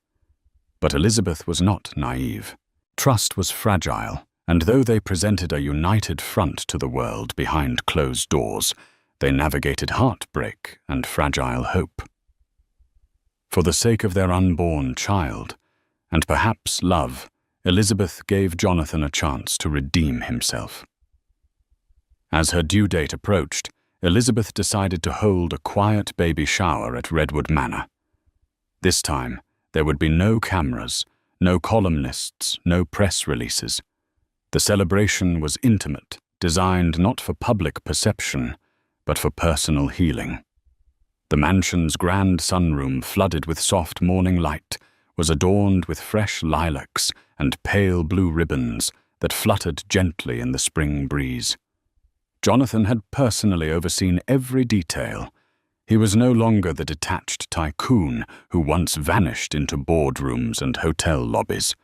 But Elizabeth was not naive. Trust was fragile, and though they presented a united front to the world behind closed doors, they navigated heartbreak and fragile hope. For the sake of their unborn child, and perhaps love, Elizabeth gave Jonathan a chance to redeem himself. As her due date approached, Elizabeth decided to hold a quiet baby shower at Redwood Manor. This time, there would be no cameras, no columnists, no press releases. The celebration was intimate, designed not for public perception, but for personal healing. The mansion's grand sunroom, flooded with soft morning light, was adorned with fresh lilacs and pale blue ribbons that fluttered gently in the spring breeze. Jonathan had personally overseen every detail. He was no longer the detached tycoon who once vanished into boardrooms and hotel lobbies.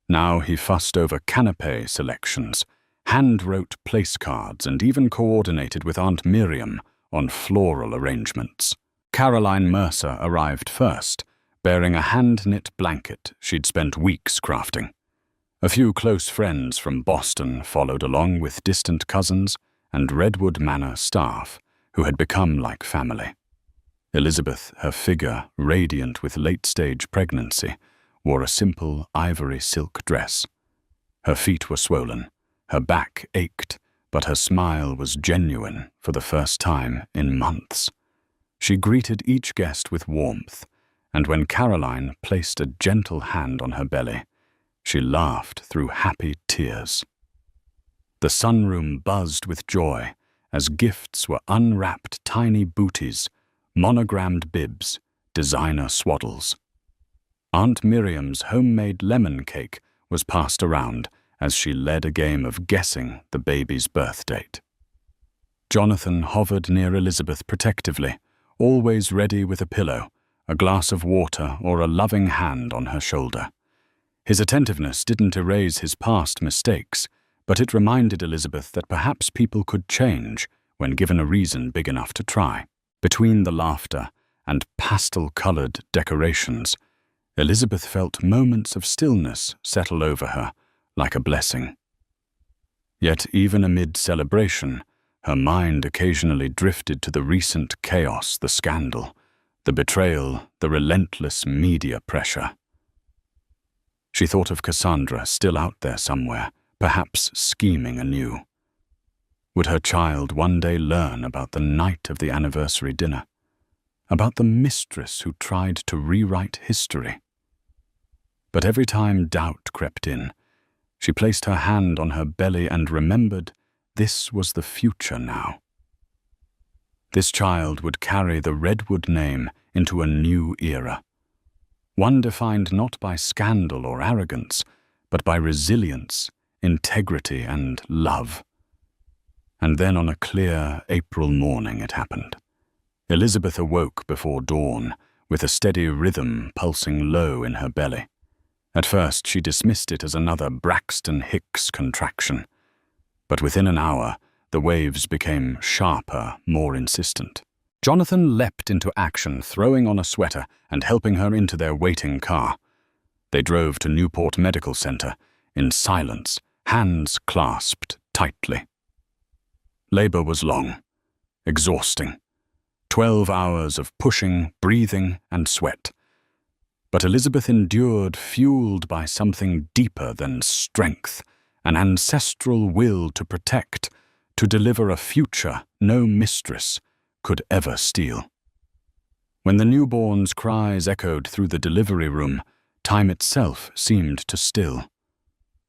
Now he fussed over canapé selections, hand-wrote place cards, and even coordinated with Aunt Miriam on floral arrangements. Caroline Mercer arrived first, bearing a hand-knit blanket she'd spent weeks crafting. A few close friends from Boston followed along with distant cousins and Redwood Manor staff who had become like family. Elizabeth, her figure radiant with late-stage pregnancy, wore a simple ivory silk dress. Her feet were swollen, her back ached, but her smile was genuine for the first time in months. She greeted each guest with warmth, and when Caroline placed a gentle hand on her belly, she laughed through happy tears. The sunroom buzzed with joy as gifts were unwrapped tiny booties, monogrammed bibs, designer swaddles. Aunt Miriam's homemade lemon cake was passed around as she led a game of guessing the baby's birth date. Jonathan hovered near Elizabeth protectively, always ready with a pillow, a glass of water, or a loving hand on her shoulder. His attentiveness didn't erase his past mistakes, but it reminded Elizabeth that perhaps people could change when given a reason big enough to try. Between the laughter and pastel-colored decorations, Elizabeth felt moments of stillness settle over her, like a blessing. Yet even amid celebration, her mind occasionally drifted to the recent chaos, the scandal, the betrayal, the relentless media pressure. She thought of Cassandra still out there somewhere, perhaps scheming anew. Would her child one day learn about the night of the anniversary dinner? About the mistress who tried to rewrite history? But every time doubt crept in, she placed her hand on her belly and remembered this was the future now. This child would carry the Redwood name into a new era, one defined not by scandal or arrogance, but by resilience, integrity, and love. And then on a clear April morning it happened. Elizabeth awoke before dawn, with a steady rhythm pulsing low in her belly. At first she dismissed it as another Braxton Hicks contraction, but within an hour the waves became sharper, more insistent. Jonathan leapt into action, throwing on a sweater and helping her into their waiting car. They drove to Newport Medical Center, in silence, hands clasped tightly. Labor was long, exhausting. 12 hours of pushing, breathing, and sweat. But Elizabeth endured, fueled by something deeper than strength, an ancestral will to protect, to deliver a future no mistress could ever steal. When the newborn's cries echoed through the delivery room, time itself seemed to still.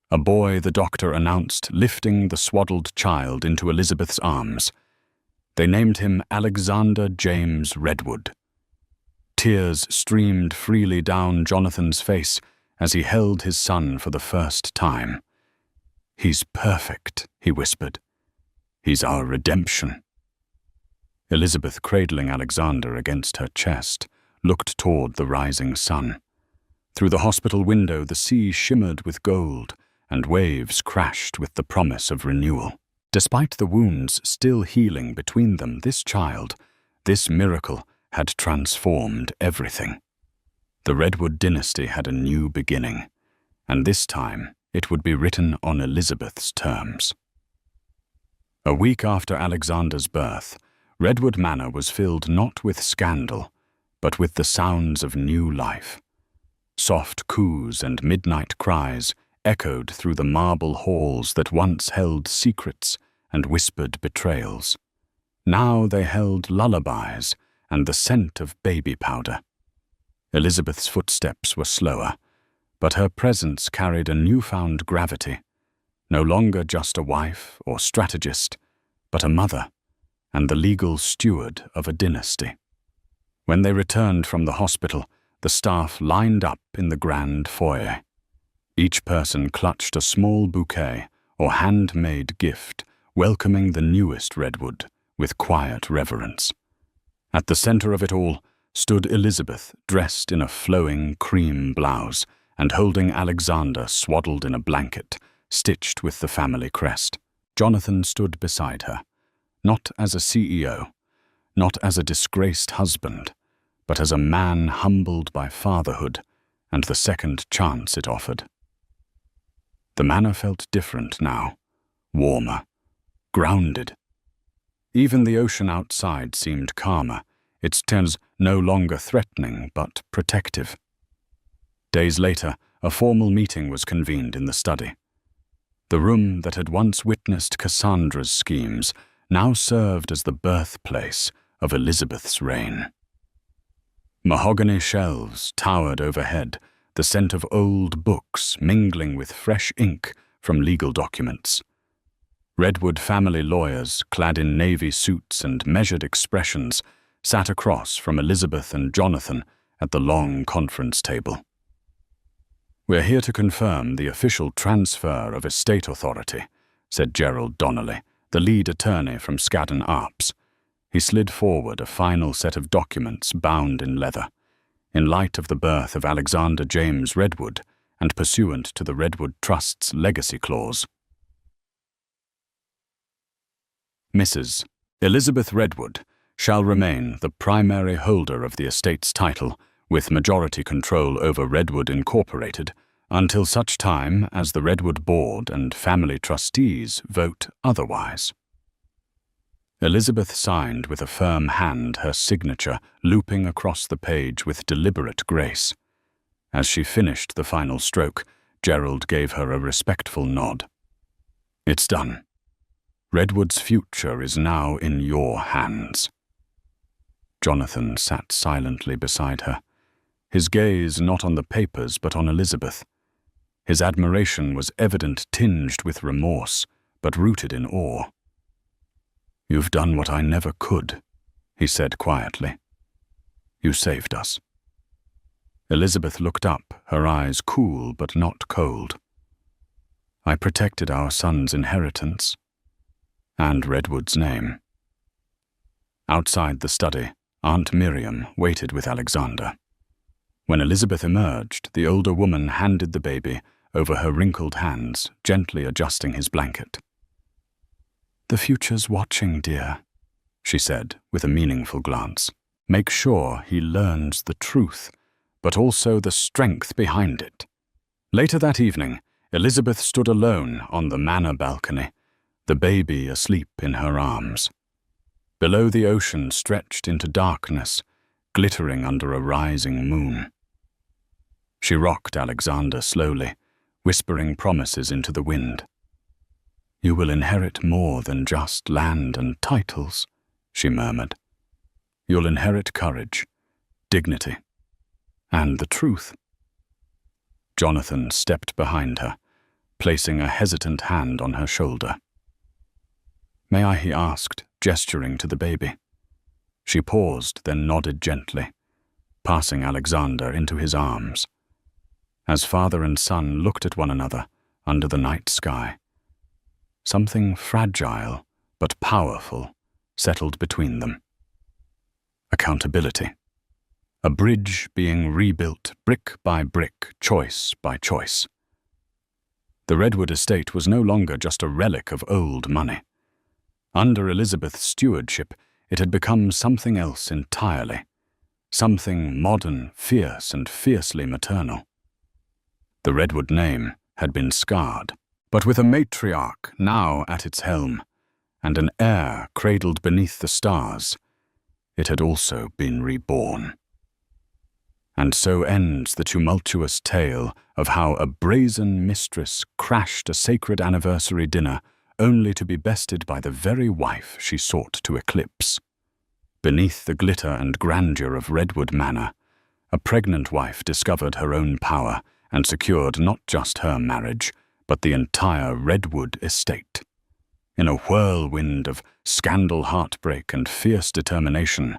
A boy, the doctor announced, lifting the swaddled child into Elizabeth's arms. They named him Alexander James Redwood. Tears streamed freely down Jonathan's face as he held his son for the first time. "He's perfect," he whispered. "He's our redemption." Elizabeth, cradling Alexander against her chest, looked toward the rising sun. Through the hospital window, the sea shimmered with gold, and waves crashed with the promise of renewal. Despite the wounds still healing between them, this child, this miracle, had transformed everything. The Redwood dynasty had a new beginning, and this time it would be written on Elizabeth's terms. A week after Alexander's birth, Redwood Manor was filled not with scandal, but with the sounds of new life. Soft coos and midnight cries echoed through the marble halls that once held secrets and whispered betrayals. Now they held lullabies and the scent of baby powder. Elizabeth's footsteps were slower, but her presence carried a newfound gravity. No longer just a wife or strategist, but a mother and the legal steward of a dynasty. When they returned from the hospital, the staff lined up in the grand foyer. Each person clutched a small bouquet or handmade gift, welcoming the newest redwood with quiet reverence. At the center of it all stood Elizabeth, dressed in a flowing cream blouse and holding Alexander swaddled in a blanket, stitched with the family crest. Jonathan stood beside her, not as a CEO, not as a disgraced husband, but as a man humbled by fatherhood and the second chance it offered. The manor felt different now, warmer, grounded. Even the ocean outside seemed calmer, its tones no longer threatening but protective. Days later, a formal meeting was convened in the study. The room that had once witnessed Cassandra's schemes now served as the birthplace of Elizabeth's reign. Mahogany shelves towered overhead, the scent of old books mingling with fresh ink from legal documents. Redwood family lawyers, clad in navy suits and measured expressions, sat across from Elizabeth and Jonathan at the long conference table. "We're here to confirm the official transfer of estate authority," said Gerald Donnelly, the lead attorney from Skadden Arps. He slid forward a final set of documents bound in leather, in light of the birth of Alexander James Redwood and pursuant to the Redwood Trust's legacy clause. Mrs. Elizabeth Redwood shall remain the primary holder of the estate's title, with majority control over Redwood Incorporated, until such time as the Redwood Board and family trustees vote otherwise. Elizabeth signed with a firm hand, her signature looping across the page with deliberate grace. As she finished the final stroke, Gerald gave her a respectful nod. "It's done. Redwood's future is now in your hands." Jonathan sat silently beside her, his gaze not on the papers but on Elizabeth. His admiration was evident, tinged with remorse, but rooted in awe. "You've done what I never could," he said quietly. "You saved us." Elizabeth looked up, her eyes cool but not cold. "I protected our son's inheritance and Redwood's name." Outside the study, Aunt Miriam waited with Alexander. When Elizabeth emerged, the older woman handed the baby over her wrinkled hands, gently adjusting his blanket. "The future's watching, dear," she said with a meaningful glance. "Make sure he learns the truth, but also the strength behind it." Later that evening, Elizabeth stood alone on the manor balcony, the baby asleep in her arms. Below, the ocean stretched into darkness, glittering under a rising moon. She rocked Alexander slowly, whispering promises into the wind. "You will inherit more than just land and titles," she murmured. "You'll inherit courage, dignity, and the truth." Jonathan stepped behind her, placing a hesitant hand on her shoulder. "May I?" he asked, gesturing to the baby. She paused, then nodded gently, passing Alexander into his arms. As father and son looked at one another under the night sky, something fragile but powerful settled between them. Accountability. A bridge being rebuilt brick by brick, choice by choice. The Redwood estate was no longer just a relic of old money. Under Elizabeth's stewardship, it had become something else entirely, something modern, fierce, and fiercely maternal. The Redwood name had been scarred, but with a matriarch now at its helm, and an heir cradled beneath the stars, it had also been reborn. And so ends the tumultuous tale of how a brazen mistress crashed a sacred anniversary dinner only to be bested by the very wife she sought to eclipse. Beneath the glitter and grandeur of Redwood Manor, a pregnant wife discovered her own power and secured not just her marriage, but the entire Redwood estate. In a whirlwind of scandal, heartbreak, and fierce determination,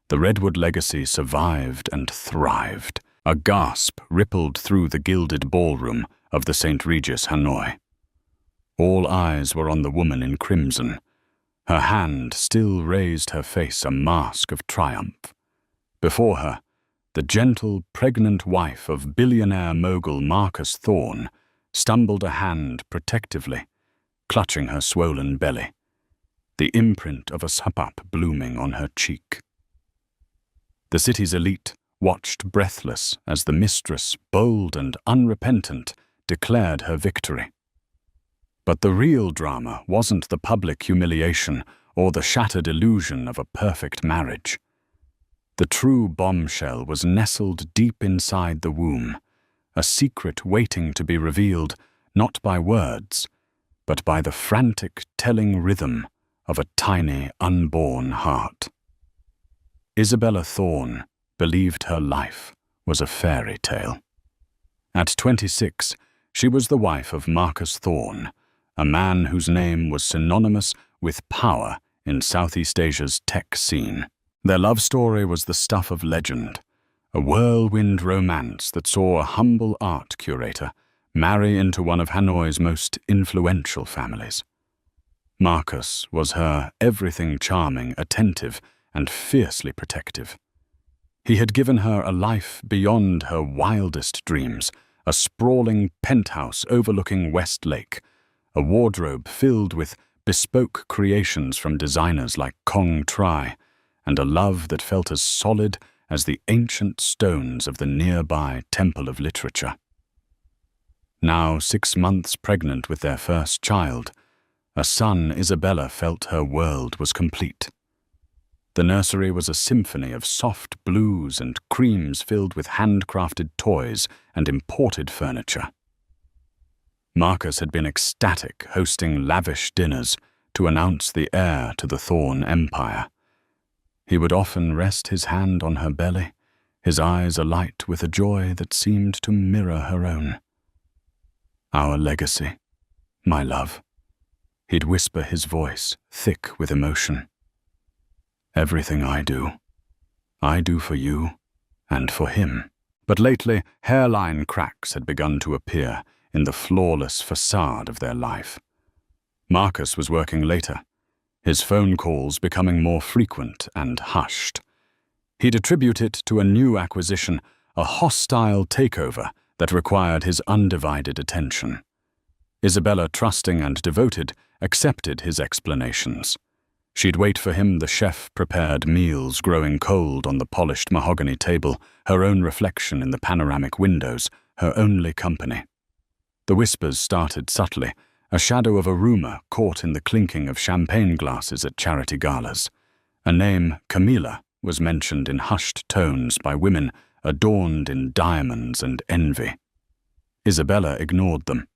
the Redwood legacy survived and thrived. A gasp rippled through the gilded ballroom, of the St. Regis Hanoi. All eyes were on the woman in crimson. Her hand still raised her face a mask of triumph. Before her, the gentle, pregnant wife of billionaire mogul Marcus Thorne stumbled a hand protectively, clutching her swollen belly, the imprint of a sapap blooming on her cheek. The city's elite watched breathless as the mistress, bold and unrepentant, declared her victory. But the real drama wasn't the public humiliation or the shattered illusion of a perfect marriage. The true bombshell was nestled deep inside the womb, a secret waiting to be revealed not by words, but by the frantic telling rhythm of a tiny unborn heart. Isabella Thorne believed her life was a fairy tale. At 26, she was the wife of Marcus Thorne, a man whose name was synonymous with power in Southeast Asia's tech scene. Their love story was the stuff of legend, a whirlwind romance that saw a humble art curator marry into one of Hanoi's most influential families. Marcus was her everything charming, attentive, and fiercely protective. He had given her a life beyond her wildest dreams, a sprawling penthouse overlooking West Lake, a wardrobe filled with bespoke creations from designers like Kong Tri, and a love that felt as solid as the ancient stones of the nearby Temple of Literature. Now 6 months pregnant with their first child, a son, Isabella felt her world was complete. The nursery was a symphony of soft blues and creams filled with handcrafted toys and imported furniture. Marcus had been ecstatic, hosting lavish dinners to announce the heir to the Thorne empire. He would often rest his hand on her belly, his eyes alight with a joy that seemed to mirror her own. "Our legacy, my love," he'd whisper, his voice thick with emotion. "Everything I do for you and for him." But lately, hairline cracks had begun to appear in the flawless facade of their life. Marcus was working later, his phone calls becoming more frequent and hushed. He'd attribute it to a new acquisition, a hostile takeover that required his undivided attention. Isabella, trusting and devoted, accepted his explanations. She'd wait for him, the chef-prepared meals growing cold on the polished mahogany table, her own reflection in the panoramic windows, her only company. The whispers started subtly, a shadow of a rumor caught in the clinking of champagne glasses at charity galas. A name, Camilla, was mentioned in hushed tones by women adorned in diamonds and envy. Isabella ignored them.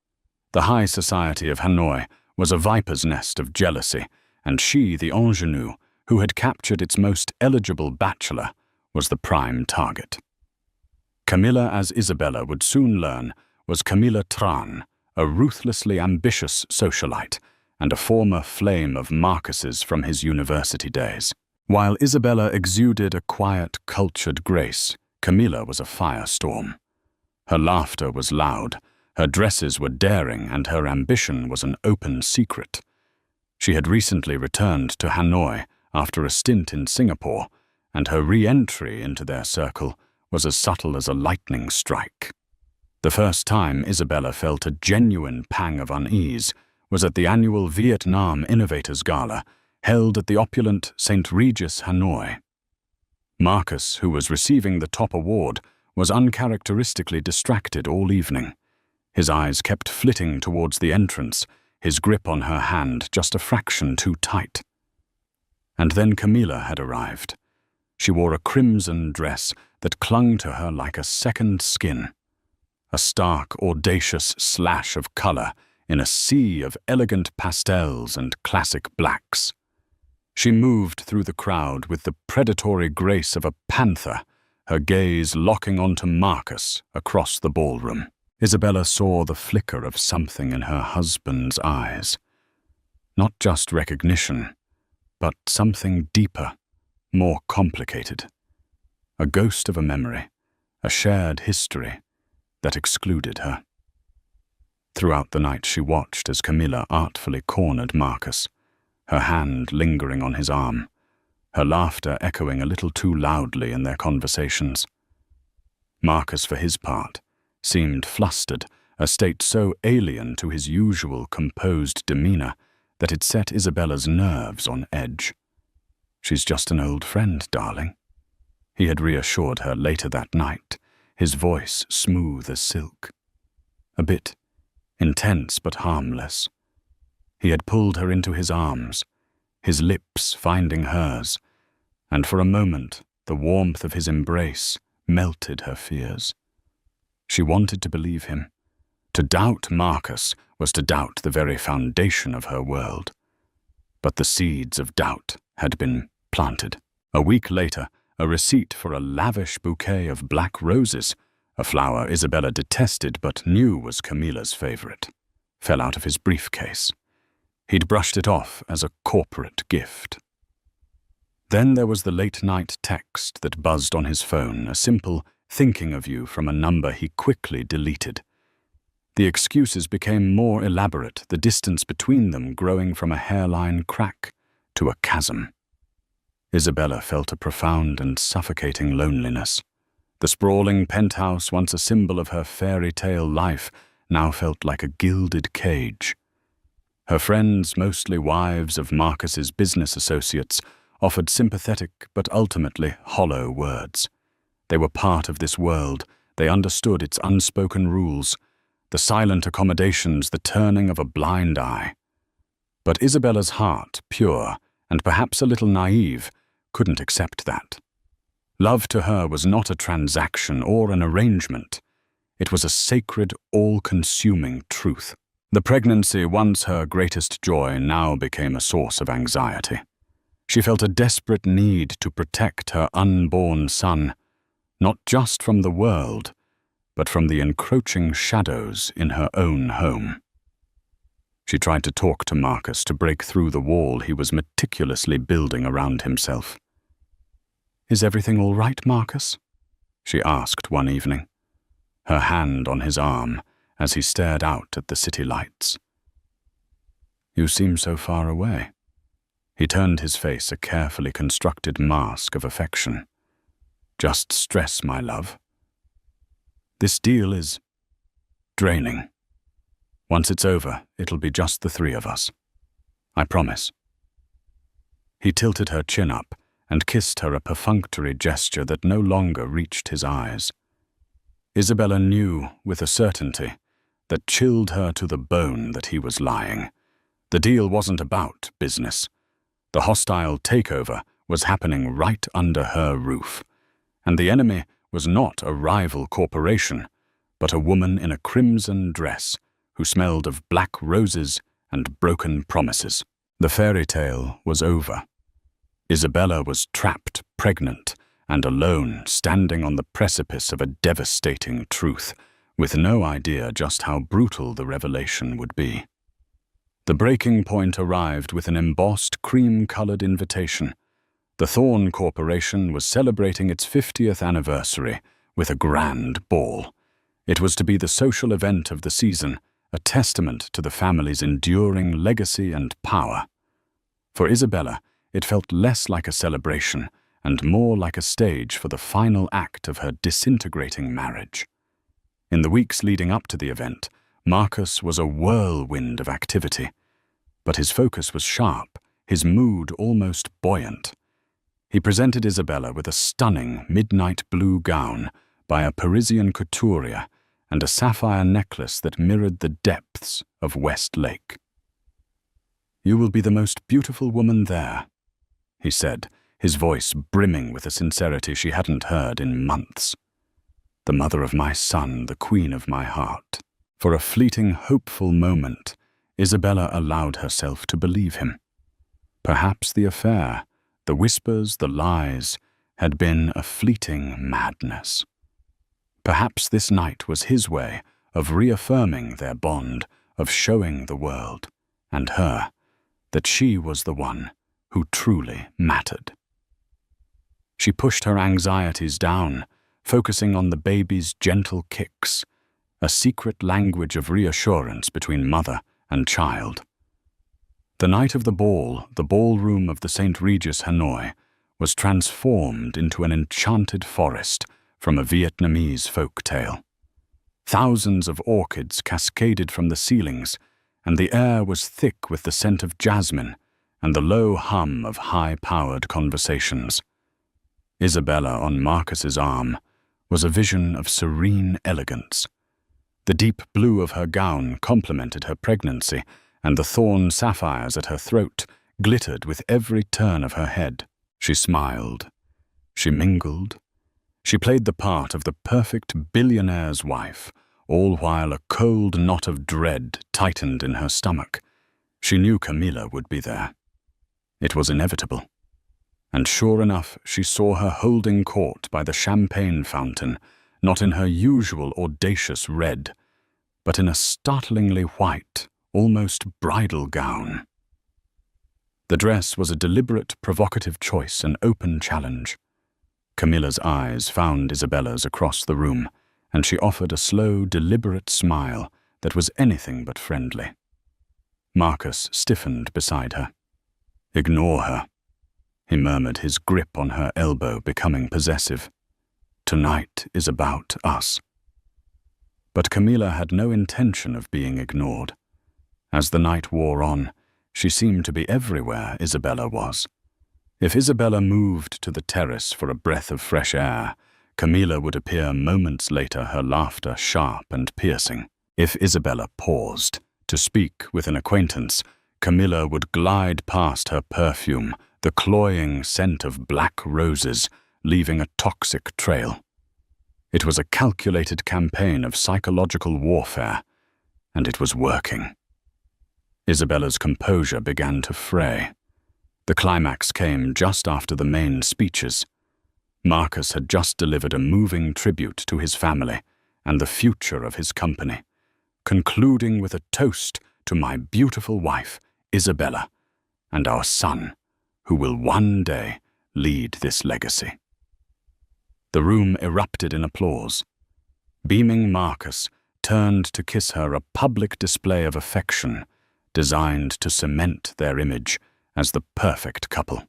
The high society of Hanoi was a viper's nest of jealousy, and she, the ingenue, who had captured its most eligible bachelor, was the prime target. Camilla, as Isabella would soon learn, was Camilla Tran, a ruthlessly ambitious socialite and a former flame of Marcus's from his university days. While Isabella exuded a quiet, cultured grace, Camilla was a firestorm. Her laughter was loud, her dresses were daring, and her ambition was an open secret. She had recently returned to Hanoi after a stint in Singapore, and her re-entry into their circle was as subtle as a lightning strike. The first time Isabella felt a genuine pang of unease was at the annual Vietnam Innovators Gala, held at the opulent St. Regis Hanoi. Marcus, who was receiving the top award, was uncharacteristically distracted all evening. His eyes kept flitting towards the entrance, his grip on her hand just a fraction too tight. And then Camilla had arrived. She wore a crimson dress that clung to her like a second skin. A stark, audacious slash of color in a sea of elegant pastels and classic blacks. She moved through the crowd with the predatory grace of a panther, her gaze locking onto Marcus across the ballroom. Isabella saw the flicker of something in her husband's eyes. Not just recognition, but something deeper, more complicated. A ghost of a memory, a shared history that excluded her. Throughout the night she watched as Camilla artfully cornered Marcus, her hand lingering on his arm, her laughter echoing a little too loudly in their conversations. Marcus, for his part, seemed flustered, a state so alien to his usual composed demeanor that it set Isabella's nerves on edge. "She's just an old friend, darling," he had reassured her later that night, his voice smooth as silk. A bit intense but harmless. He had pulled her into his arms, his lips finding hers, and for a moment the warmth of his embrace melted her fears. She wanted to believe him. To doubt Marcus was to doubt the very foundation of her world. But the seeds of doubt had been planted. A week later, a receipt for a lavish bouquet of black roses, a flower Isabella detested but knew was Camilla's favorite, fell out of his briefcase. He'd brushed it off as a corporate gift. Then there was the late-night text that buzzed on his phone, a simple "thinking of you" from a number he quickly deleted. The excuses became more elaborate, the distance between them growing from a hairline crack to a chasm. Isabella felt a profound and suffocating loneliness. The sprawling penthouse, once a symbol of her fairy tale life, now felt like a gilded cage. Her friends, mostly wives of Marcus's business associates, offered sympathetic but ultimately hollow words. They were part of this world. They understood its unspoken rules, the silent accommodations, the turning of a blind eye. But Isabella's heart, pure and perhaps a little naive, couldn't accept that. Love to her was not a transaction or an arrangement. It was a sacred, all-consuming truth. The pregnancy, once her greatest joy, now became a source of anxiety. She felt a desperate need to protect her unborn son, not just from the world, but from the encroaching shadows in her own home. She tried to talk to Marcus to break through the wall he was meticulously building around himself. "Is everything all right, Marcus?" she asked one evening, her hand on his arm as he stared out at the city lights. "You seem so far away." He turned his face a carefully constructed mask of affection. "Just stress, my love. This deal is draining. Once it's over, it'll be just the three of us. I promise." He tilted her chin up and kissed her, a perfunctory gesture that no longer reached his eyes. Isabella knew with a certainty that chilled her to the bone that he was lying. The deal wasn't about business. The hostile takeover was happening right under her roof, and the enemy was not a rival corporation, but a woman in a crimson dress who smelled of black roses and broken promises. The fairy tale was over. Isabella was trapped, pregnant, and alone, standing on the precipice of a devastating truth, with no idea just how brutal the revelation would be. The breaking point arrived with an embossed cream-colored invitation. The Thorn Corporation was celebrating its 50th anniversary with a grand ball. It was to be the social event of the season, a testament to the family's enduring legacy and power. For Isabella, it felt less like a celebration and more like a stage for the final act of her disintegrating marriage. In the weeks leading up to the event, Marcus was a whirlwind of activity, but his focus was sharp, his mood almost buoyant. He presented Isabella with a stunning midnight blue gown by a Parisian couturier and a sapphire necklace that mirrored the depths of Westlake. "You will be the most beautiful woman there," he said, his voice brimming with a sincerity she hadn't heard in months. "The mother of my son, the queen of my heart." For a fleeting, hopeful moment, Isabella allowed herself to believe him. Perhaps the affair, the whispers, the lies, had been a fleeting madness. Perhaps this night was his way of reaffirming their bond, of showing the world, and her, that she was the one who truly mattered. She pushed her anxieties down, focusing on the baby's gentle kicks, a secret language of reassurance between mother and child. The night of the ballroom of the St. Regis Hanoi was transformed into an enchanted forest from a Vietnamese folk tale. Thousands of orchids cascaded from the ceilings, and the air was thick with the scent of jasmine and the low hum of high-powered conversations. Isabella on Marcus's arm was a vision of serene elegance. The deep blue of her gown complemented her pregnancy, and the thorn sapphires at her throat glittered with every turn of her head. She smiled. She mingled. She played the part of the perfect billionaire's wife, all while a cold knot of dread tightened in her stomach. She knew Camilla would be there. It was inevitable. And sure enough, she saw her holding court by the champagne fountain, not in her usual audacious red, but in a startlingly white, almost bridal gown. The dress was a deliberate, provocative choice, an open challenge. Camilla's eyes found Isabella's across the room, and she offered a slow, deliberate smile that was anything but friendly. Marcus stiffened beside her. "Ignore her," he murmured, his grip on her elbow becoming possessive. "Tonight is about us." But Camilla had no intention of being ignored. As the night wore on, she seemed to be everywhere Isabella was. If Isabella moved to the terrace for a breath of fresh air, Camilla would appear moments later, her laughter sharp and piercing. If Isabella paused to speak with an acquaintance, Camilla would glide past her perfume, the cloying scent of black roses, leaving a toxic trail. It was a calculated campaign of psychological warfare, and it was working. Isabella's composure began to fray. The climax came just after the main speeches. Marcus had just delivered a moving tribute to his family and the future of his company, concluding with a toast to my beautiful wife, Isabella, and our son, who will one day lead this legacy. The room erupted in applause. Beaming Marcus turned to kiss her, a public display of affection designed to cement their image as the perfect couple.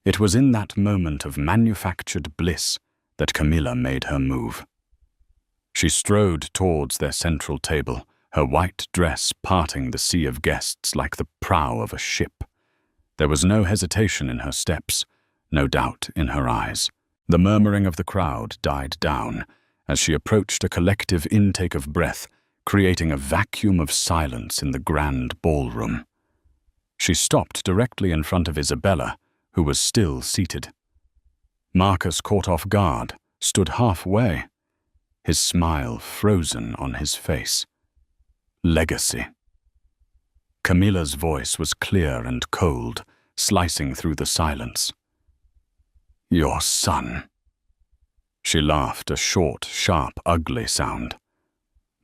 It was in that moment of manufactured bliss that Camilla made her move. She strode towards their central table, her white dress parting the sea of guests like the prow of a ship. There was no hesitation in her steps, no doubt in her eyes. The murmuring of the crowd died down as she approached a collective intake of breath, creating a vacuum of silence in the grand ballroom. She stopped directly in front of Isabella, who was still seated. Marcus, caught off guard, stood halfway, his smile frozen on his face. Legacy. Camilla's voice was clear and cold, slicing through the silence. Your son. She laughed, a short, sharp, ugly sound.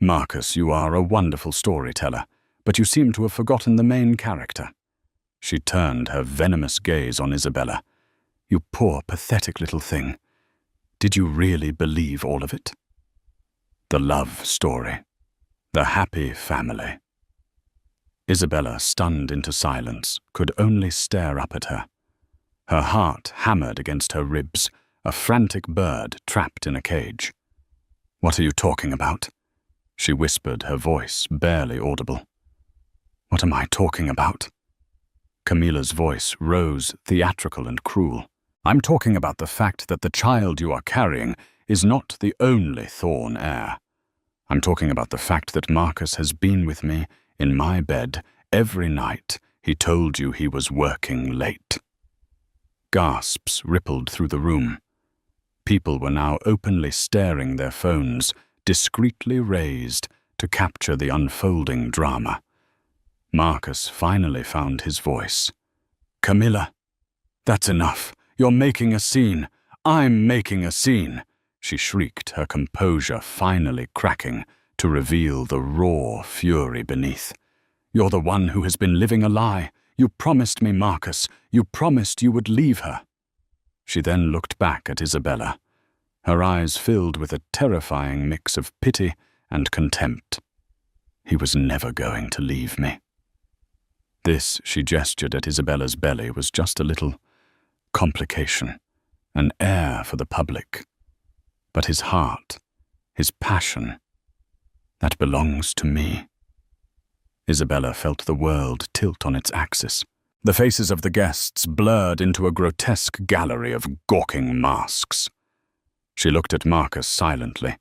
Marcus, you are a wonderful storyteller, but you seem to have forgotten the main character. She turned her venomous gaze on Isabella. You poor, pathetic little thing. Did you really believe all of it? The love story. The happy family. Isabella, stunned into silence, could only stare up at her. Her heart hammered against her ribs, a frantic bird trapped in a cage. What are you talking about? She whispered, her voice barely audible. What am I talking about? Camilla's voice rose, theatrical and cruel. I'm talking about the fact that the child you are carrying is not the only Thorn heir. I'm talking about the fact that Marcus has been with me in my bed every night he told you he was working late. Gasps rippled through the room. People were now openly staring their phones, discreetly raised to capture the unfolding drama. Marcus finally found his voice. Camilla, that's enough. You're making a scene. I'm making a scene. She shrieked, her composure finally cracking to reveal the raw fury beneath. You're the one who has been living a lie. You promised me, Marcus. You promised you would leave her. She then looked back at Isabella. Her eyes filled with a terrifying mix of pity and contempt. He was never going to leave me. This, she gestured at Isabella's belly, was just a little complication, an air for the public. But his heart, his passion, that belongs to me. Isabella felt the world tilt on its axis. The faces of the guests blurred into a grotesque gallery of gawking masks. She looked at Marcus silently,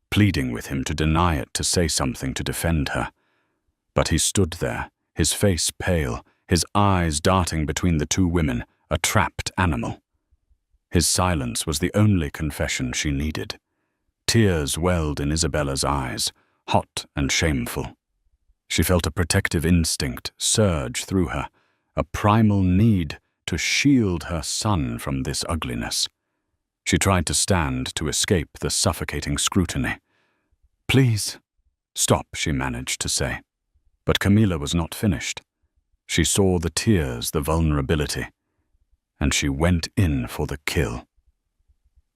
pleading with him to deny it, to say something to defend her. But he stood there, his face pale, his eyes darting between the two women, a trapped animal. His silence was the only confession she needed. Tears welled in Isabella's eyes, hot and shameful. She felt a protective instinct surge through her, a primal need to shield her son from this ugliness. She tried to stand to escape the suffocating scrutiny. "Please, stop," she managed to say. But Camilla was not finished. She saw the tears, the vulnerability, and she went in for the kill.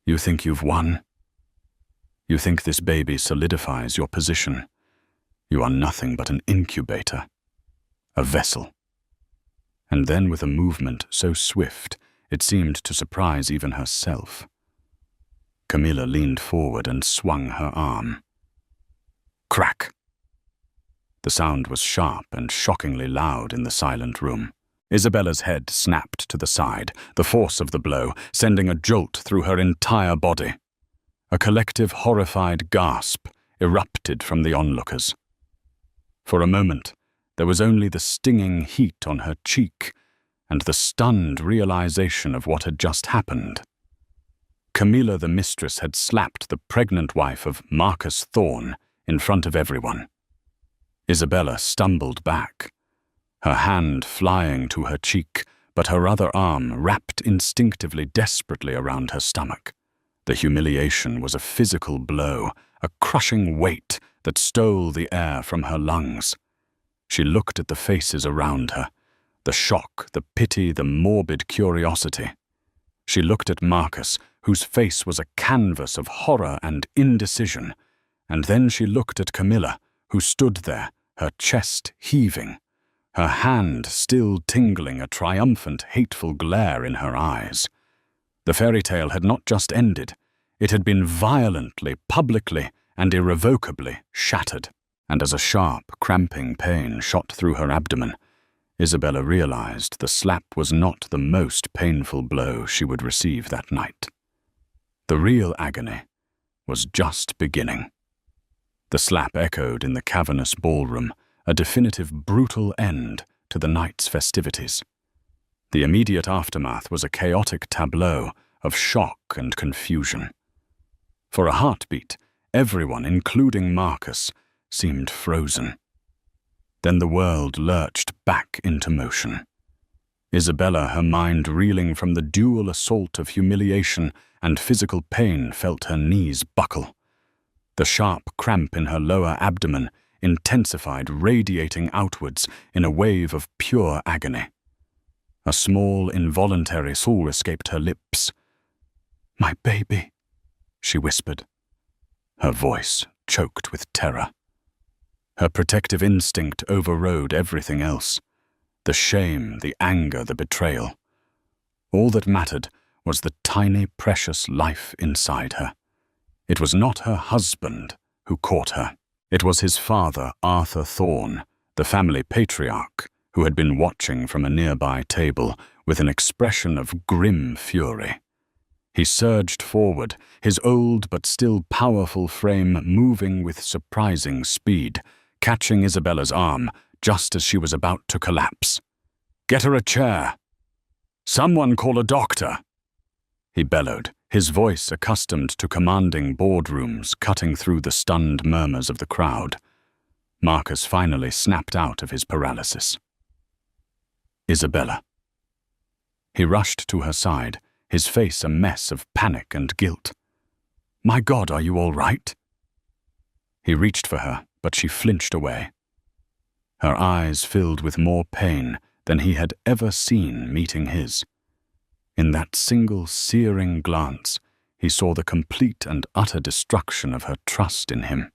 "You think you've won? You think this baby solidifies your position? You are nothing but an incubator, a vessel." And then, with a movement so swift it seemed to surprise even herself, Camilla leaned forward and swung her arm. Crack! The sound was sharp and shockingly loud in the silent room. Isabella's head snapped to the side, the force of the blow sending a jolt through her entire body. A collective horrified gasp erupted from the onlookers. For a moment, there was only the stinging heat on her cheek and the stunned realization of what had just happened. Camilla the Mistress had slapped the pregnant wife of Marcus Thorne in front of everyone. Isabella stumbled back, her hand flying to her cheek, but her other arm wrapped instinctively desperately around her stomach. The humiliation was a physical blow, a crushing weight that stole the air from her lungs. She looked at the faces around her, the shock, the pity, the morbid curiosity. She looked at Marcus, whose face was a canvas of horror and indecision, and then she looked at Camilla, who stood there, her chest heaving, her hand still tingling, a triumphant, hateful glare in her eyes. The fairy tale had not just ended. It had been violently, publicly, and irrevocably shattered. And as a sharp, cramping pain shot through her abdomen, Isabella realized the slap was not the most painful blow she would receive that night. The real agony was just beginning. The slap echoed in the cavernous ballroom, a definitive brutal end to the night's festivities. The immediate aftermath was a chaotic tableau of shock and confusion. For a heartbeat, everyone, including Marcus, seemed frozen. Then the world lurched back into motion. Isabella, her mind reeling from the dual assault of humiliation and physical pain, felt her knees buckle. The sharp cramp in her lower abdomen intensified, radiating outwards in a wave of pure agony. A small, involuntary soul escaped her lips. "My baby," she whispered, her voice choked with terror. Her protective instinct overrode everything else. The shame, the anger, the betrayal. All that mattered was the tiny, precious life inside her. It was not her husband who caught her. It was his father, Arthur Thorne, the family patriarch, who had been watching from a nearby table with an expression of grim fury. He surged forward, his old but still powerful frame moving with surprising speed, catching Isabella's arm just as she was about to collapse. "Get her a chair! Someone call a doctor!" he bellowed, his voice accustomed to commanding boardrooms cutting through the stunned murmurs of the crowd. Marcus finally snapped out of his paralysis. "Isabella." He rushed to her side, his face a mess of panic and guilt. "My God, are you all right?" He reached for her, but she flinched away. Her eyes filled with more pain than he had ever seen meeting his. In that single searing glance, he saw the complete and utter destruction of her trust in him.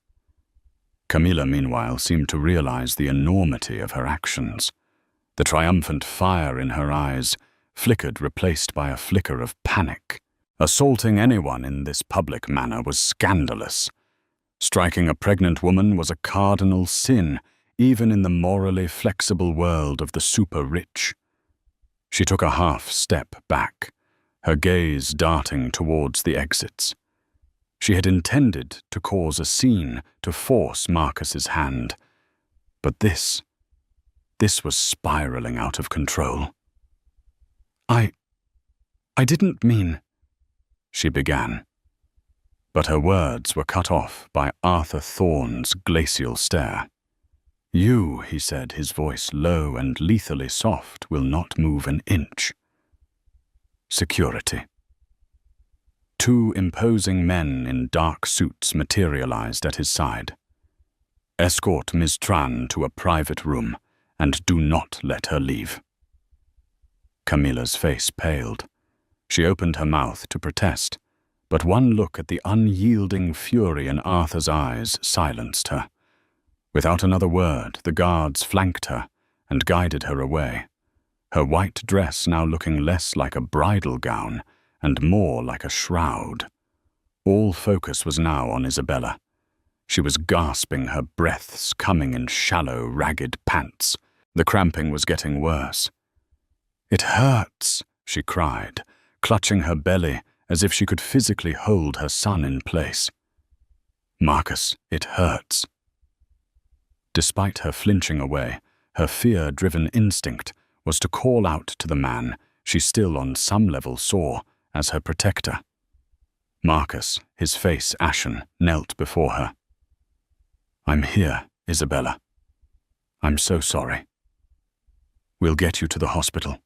Camilla, meanwhile, seemed to realize the enormity of her actions. The triumphant fire in her eyes flickered, replaced by a flicker of panic. Assaulting anyone in this public manner was scandalous. Striking a pregnant woman was a cardinal sin, even in the morally flexible world of the super-rich. She took a half-step back, her gaze darting towards the exits. She had intended to cause a scene, to force Marcus's hand. But this was spiraling out of control. I didn't mean, she began. But her words were cut off by Arthur Thorne's glacial stare. You, he said, his voice low and lethally soft, will not move an inch. Security. Two imposing men in dark suits materialized at his side. Escort Ms. Tran to a private room, and do not let her leave. Camilla's face paled. She opened her mouth to protest, but one look at the unyielding fury in Arthur's eyes silenced her. Without another word, the guards flanked her and guided her away, her white dress now looking less like a bridal gown and more like a shroud. All focus was now on Isabella. She was gasping, her breaths coming in shallow, ragged pants. The cramping was getting worse. "It hurts," she cried, clutching her belly as if she could physically hold her son in place. "Marcus, it hurts." Despite her flinching away, her fear-driven instinct was to call out to the man she still on some level saw as her protector. Marcus, his face ashen, knelt before her. "I'm here, Isabella. I'm so sorry. We'll get you to the hospital."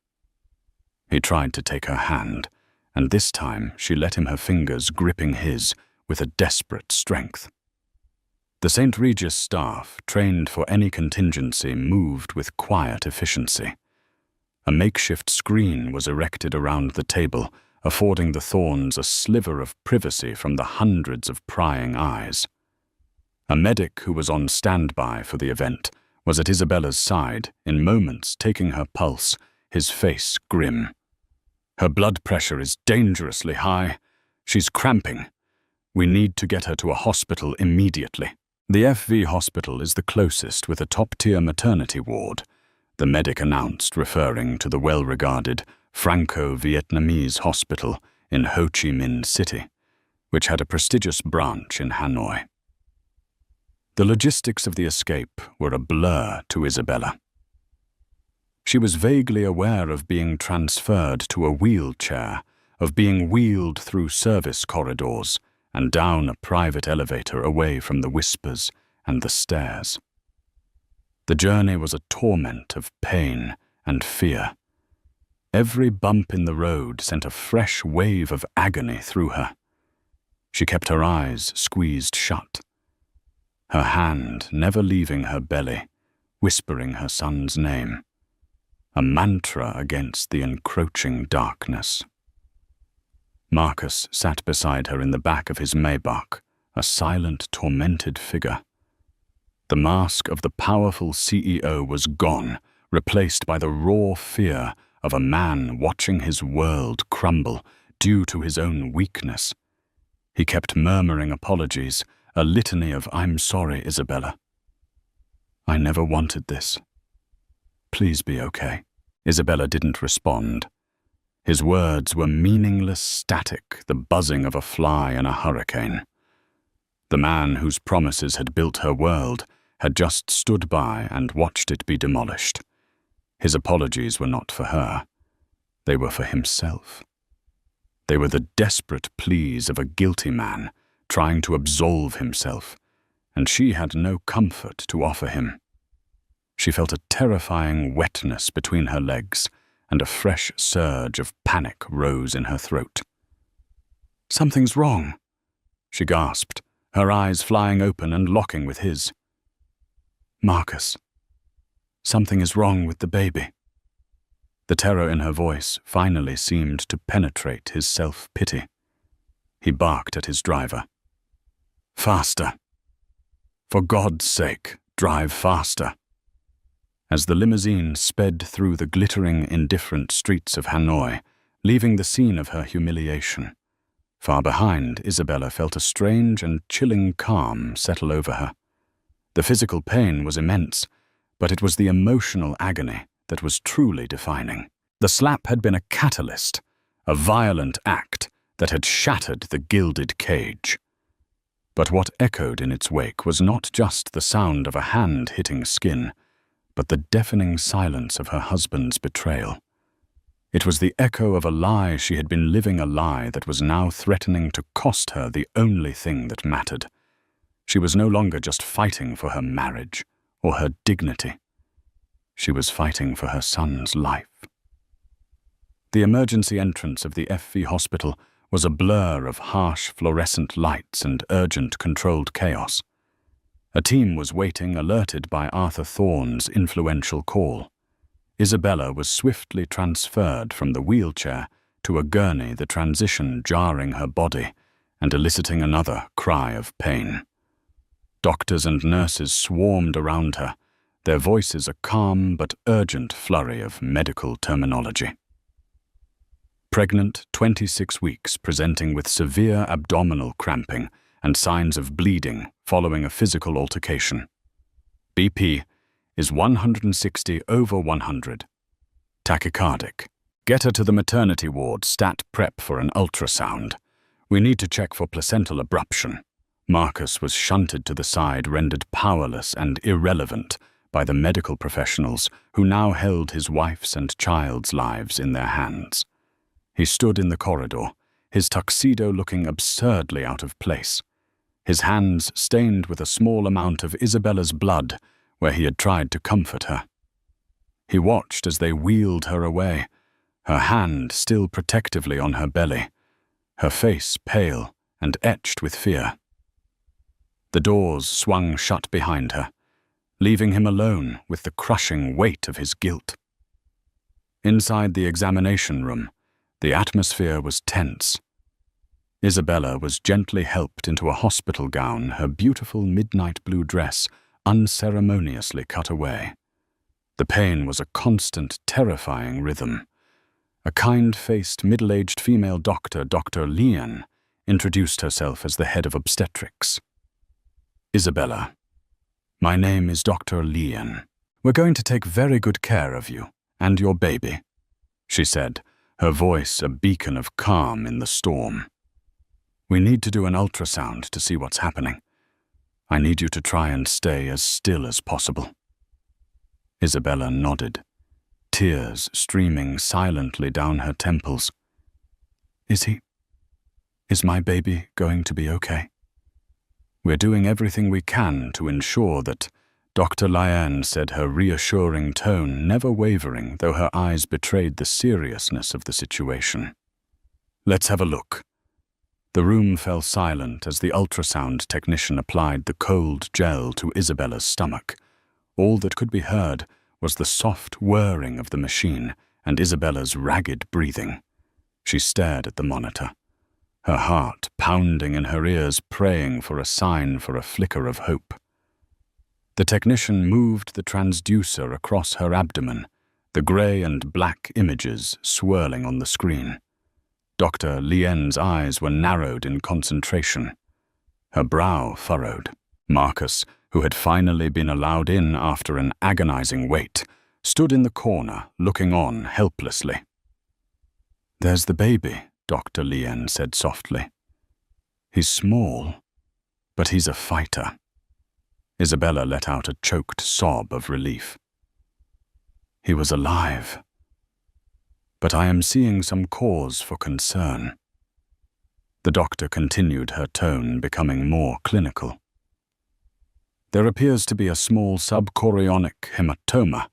He tried to take her hand, and this time she let him, her fingers gripping his with a desperate strength. The St. Regis staff, trained for any contingency, moved with quiet efficiency. A makeshift screen was erected around the table, affording the Thornes a sliver of privacy from the hundreds of prying eyes. A medic who was on standby for the event was at Isabella's side, in moments taking her pulse, his face grim. "Her blood pressure is dangerously high. She's cramping. We need to get her to a hospital immediately." "The FV hospital is the closest, with a top-tier maternity ward," the medic announced, referring to the well-regarded Franco-Vietnamese hospital in Ho Chi Minh City, which had a prestigious branch in Hanoi. The logistics of the escape were a blur to Isabella. She was vaguely aware of being transferred to a wheelchair, of being wheeled through service corridors and down a private elevator away from the whispers and the stairs. The journey was a torment of pain and fear. Every bump in the road sent a fresh wave of agony through her. She kept her eyes squeezed shut, her hand never leaving her belly, whispering her son's name, a mantra against the encroaching darkness. Marcus sat beside her in the back of his Maybach, a silent, tormented figure. The mask of the powerful CEO was gone, replaced by the raw fear of a man watching his world crumble due to his own weakness. He kept murmuring apologies, a litany of "I'm sorry, Isabella. I never wanted this. Please be okay." Isabella didn't respond. His words were meaningless static, the buzzing of a fly in a hurricane. The man whose promises had built her world had just stood by and watched it be demolished. His apologies were not for her. They were for himself. They were the desperate pleas of a guilty man trying to absolve himself, and she had no comfort to offer him. She felt a terrifying wetness between her legs, and a fresh surge of panic rose in her throat. "Something's wrong," she gasped, her eyes flying open and locking with his. "Marcus, something is wrong with the baby." The terror in her voice finally seemed to penetrate his self-pity. He barked at his driver. "Faster." For God's sake, drive faster. As the limousine sped through the glittering, indifferent streets of Hanoi, leaving the scene of her humiliation, far behind, Isabella felt a strange and chilling calm settle over her. The physical pain was immense, but it was the emotional agony that was truly defining. The slap had been a catalyst, a violent act that had shattered the gilded cage. But what echoed in its wake was not just the sound of a hand hitting skin, but the deafening silence of her husband's betrayal. It was the echo of a lie she had been living, a lie that was now threatening to cost her the only thing that mattered. She was no longer just fighting for her marriage or her dignity. She was fighting for her son's life. The emergency entrance of the FV hospital was a blur of harsh fluorescent lights and urgent controlled chaos. A team was waiting, alerted by Arthur Thorne's influential call. Isabella was swiftly transferred from the wheelchair to a gurney, the transition jarring her body and eliciting another cry of pain. Doctors and nurses swarmed around her, their voices a calm but urgent flurry of medical terminology. Pregnant, 26 weeks, presenting with severe abdominal cramping and signs of bleeding following a physical altercation. BP is 160/100. Tachycardic. Get her to the maternity ward, stat prep for an ultrasound. We need to check for placental abruption. Marcus was shunted to the side, rendered powerless and irrelevant by the medical professionals who now held his wife's and child's lives in their hands. He stood in the corridor, his tuxedo looking absurdly out of place, his hands stained with a small amount of Isabella's blood where he had tried to comfort her. He watched as they wheeled her away, her hand still protectively on her belly, her face pale and etched with fear. The doors swung shut behind her, leaving him alone with the crushing weight of his guilt. Inside the examination room, the atmosphere was tense. Isabella was gently helped into a hospital gown, her beautiful midnight blue dress unceremoniously cut away. The pain was a constant, terrifying rhythm. A kind-faced, middle-aged female doctor, Dr. Lian, introduced herself as the head of obstetrics. Isabella, my name is Dr. Lian. We're going to take very good care of you and your baby, she said, her voice a beacon of calm in the storm. We need to do an ultrasound to see what's happening. I need you to try and stay as still as possible. Isabella nodded, tears streaming silently down her temples. Is my baby going to be okay? We're doing everything we can to ensure that, Dr. Lian said, her reassuring tone never wavering, though her eyes betrayed the seriousness of the situation. Let's have a look. The room fell silent as the ultrasound technician applied the cold gel to Isabella's stomach. All that could be heard was the soft whirring of the machine and Isabella's ragged breathing. She stared at the monitor, her heart pounding in her ears, praying for a sign, for a flicker of hope. The technician moved the transducer across her abdomen, the grey and black images swirling on the screen. Dr. Lien's eyes were narrowed in concentration, her brow furrowed. Marcus, who had finally been allowed in after an agonizing wait, stood in the corner, looking on helplessly. There's the baby, Dr. Lien said softly. He's small, but he's a fighter. Isabella let out a choked sob of relief. He was alive. But I am seeing some cause for concern. The doctor continued, her tone becoming more clinical. There appears to be a small subchorionic hematoma,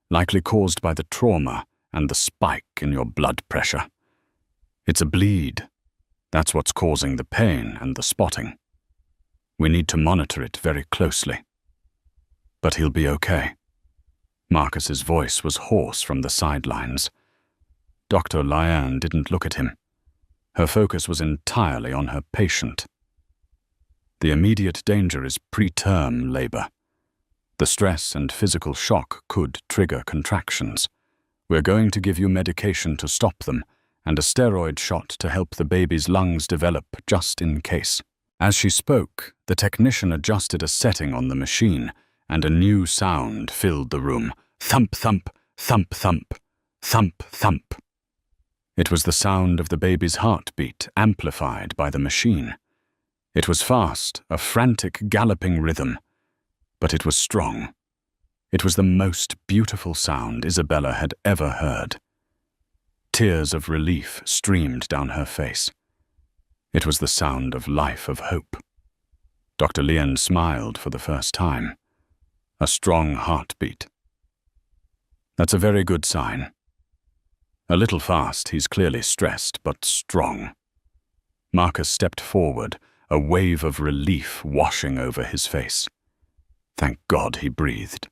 likely caused by the trauma and the spike in your blood pressure. It's a bleed. That's what's causing the pain and the spotting. We need to monitor it very closely. But he'll be okay. Marcus's voice was hoarse from the sidelines. Dr. Lian didn't look at him. Her focus was entirely on her patient. The immediate danger is preterm labor. The stress and physical shock could trigger contractions. We're going to give you medication to stop them and a steroid shot to help the baby's lungs develop just in case." As she spoke, the technician adjusted a setting on the machine, and a new sound filled the room. Thump, thump, thump, thump, thump, thump. It was the sound of the baby's heartbeat amplified by the machine. It was fast, a frantic galloping rhythm, but it was strong. It was the most beautiful sound Isabella had ever heard. Tears of relief streamed down her face. It was the sound of life, of hope. Dr. Lien smiled for the first time. A strong heartbeat. "That's a very good sign. A little fast, he's clearly stressed, but strong." Marcus stepped forward, a wave of relief washing over his face. "Thank God," he breathed.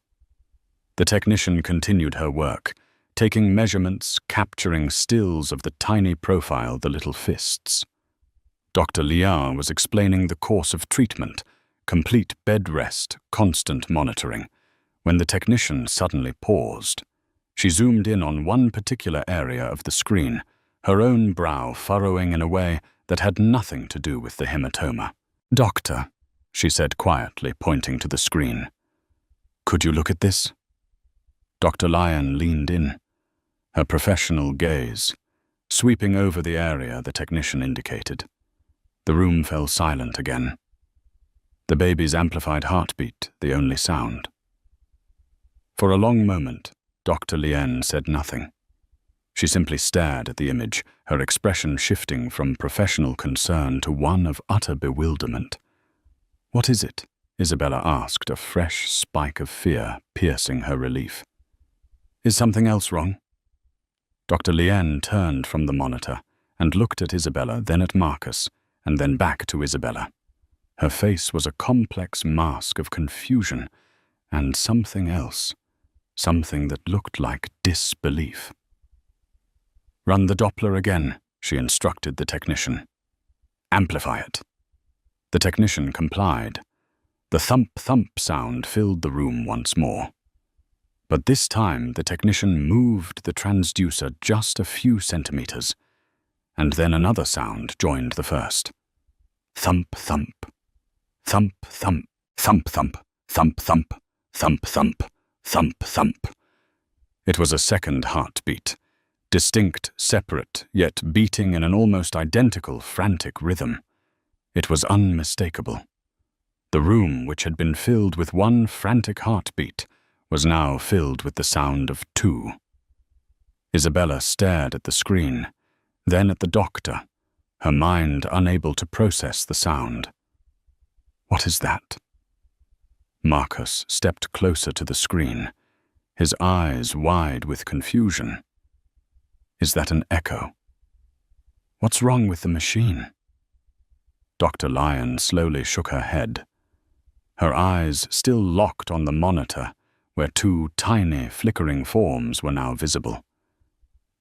The technician continued her work, taking measurements, capturing stills of the tiny profile, the little fists. Dr. Lien was explaining the course of treatment, complete bed rest, constant monitoring, when the technician suddenly paused. She zoomed in on one particular area of the screen, her own brow furrowing in a way that had nothing to do with the hematoma. "Doctor," she said quietly, pointing to the screen. "Could you look at this?" Dr. Lien leaned in, her professional gaze sweeping over the area the technician indicated. The room fell silent again. The baby's amplified heartbeat, the only sound. For a long moment, Dr. Lien said nothing. She simply stared at the image, her expression shifting from professional concern to one of utter bewilderment. "What is it?" Isabella asked, a fresh spike of fear piercing her relief. "Is something else wrong?" Dr. Lien turned from the monitor and looked at Isabella, then at Marcus, and then back to Isabella. Her face was a complex mask of confusion and something else, something that looked like disbelief. "Run the Doppler again," she instructed the technician. "Amplify it." The technician complied. The thump-thump sound filled the room once more. But this time the technician moved the transducer just a few centimeters, and then another sound joined the first. Thump-thump. Thump-thump. Thump-thump. Thump-thump. Thump-thump. Thump-thump. It was a second heartbeat, distinct, separate, yet beating in an almost identical, frantic rhythm. It was unmistakable. The room, which had been filled with one frantic heartbeat, was now filled with the sound of two. Isabella stared at the screen, then at the doctor, her mind unable to process the sound. "What is that?" Marcus stepped closer to the screen, his eyes wide with confusion. "Is that an echo? What's wrong with the machine?" Dr. Lien slowly shook her head, her eyes still locked on the monitor, where two tiny, flickering forms were now visible.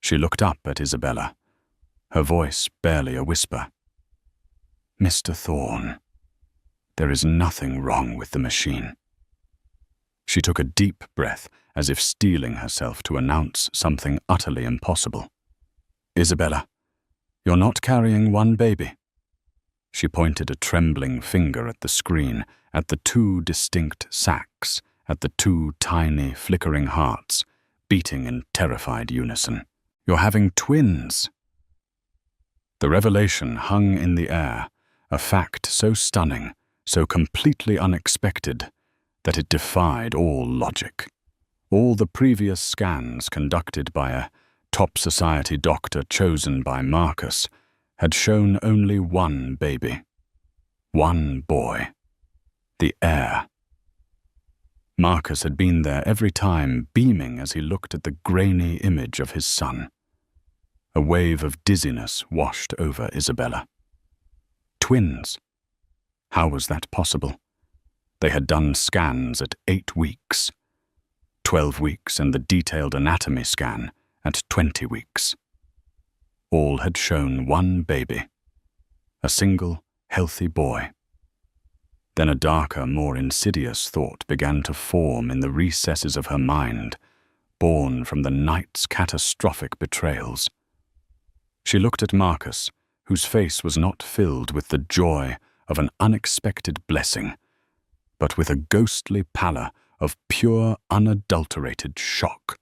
She looked up at Isabella, her voice barely a whisper. "Mr. Thorne, there is nothing wrong with the machine." She took a deep breath, as if steeling herself to announce something utterly impossible. "Isabella, you're not carrying one baby." She pointed a trembling finger at the screen, at the two distinct sacs, at the two tiny, flickering hearts, beating in terrified unison. "You're having twins." The revelation hung in the air, a fact so stunning, so completely unexpected, that it defied all logic. All the previous scans conducted by a top society doctor chosen by Marcus had shown only one baby. One boy. The heir. Marcus had been there every time, beaming as he looked at the grainy image of his son. A wave of dizziness washed over Isabella. Twins. How was that possible? They had done scans at 8 weeks, 12 weeks and the detailed anatomy scan at 20 weeks. All had shown one baby, a single, healthy boy. Then a darker, more insidious thought began to form in the recesses of her mind, born from the night's catastrophic betrayals. She looked at Marcus, whose face was not filled with the joy of an unexpected blessing, but with a ghostly pallor of pure, unadulterated shock.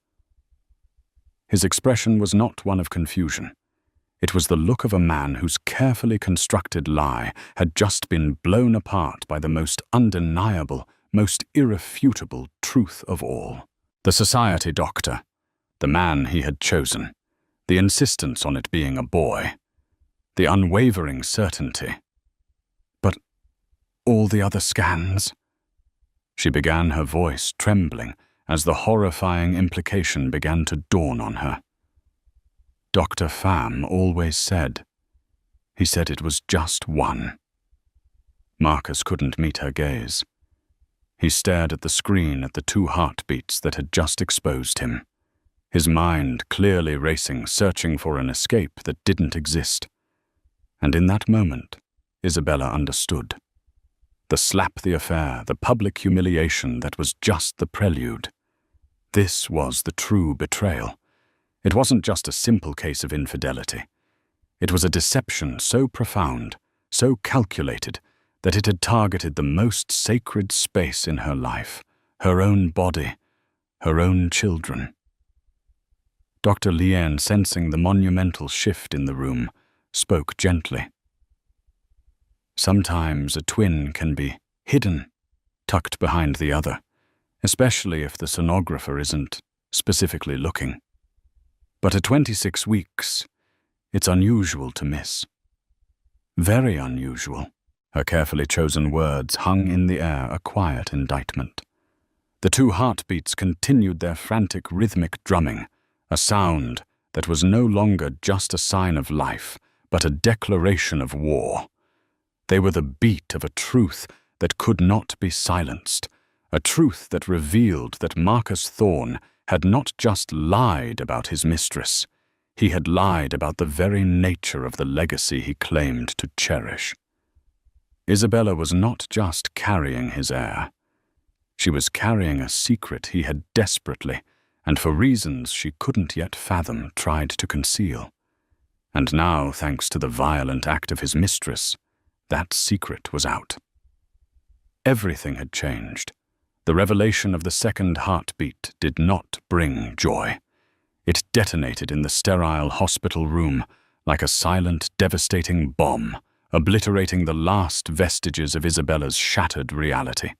His expression was not one of confusion. It was the look of a man whose carefully constructed lie had just been blown apart by the most undeniable, most irrefutable truth of all. The society doctor, the man he had chosen, the insistence on it being a boy, the unwavering certainty. But all the other scans? She began, her voice trembling as the horrifying implication began to dawn on her. Dr. Pham always said. He said it was just one. Marcus couldn't meet her gaze. He stared at the screen at the 2 heartbeats that had just exposed him, his mind clearly racing, searching for an escape that didn't exist. And in that moment, Isabella understood. The slap the affair, the public humiliation that was just the prelude. This was the true betrayal. It wasn't just a simple case of infidelity. It was a deception so profound, so calculated, that it had targeted the most sacred space in her life, her own body, her own children. Dr. Lien, sensing the monumental shift in the room, spoke gently. Sometimes a twin can be hidden, tucked behind the other, especially if the sonographer isn't specifically looking. But at 26 weeks, it's unusual to miss. Very unusual. Her carefully chosen words hung in the air, a quiet indictment. The 2 heartbeats continued their frantic rhythmic drumming, a sound that was no longer just a sign of life, but a declaration of war. They were the beat of a truth that could not be silenced, a truth that revealed that Marcus Thorne had not just lied about his mistress, he had lied about the very nature of the legacy he claimed to cherish. Isabella was not just carrying his heir. She was carrying a secret he had desperately, and for reasons she couldn't yet fathom, tried to conceal. And now, thanks to the violent act of his mistress, that secret was out. Everything had changed. The revelation of the 2nd heartbeat did not bring joy. It detonated in the sterile hospital room like a silent, devastating bomb, obliterating the last vestiges of Isabella's shattered reality.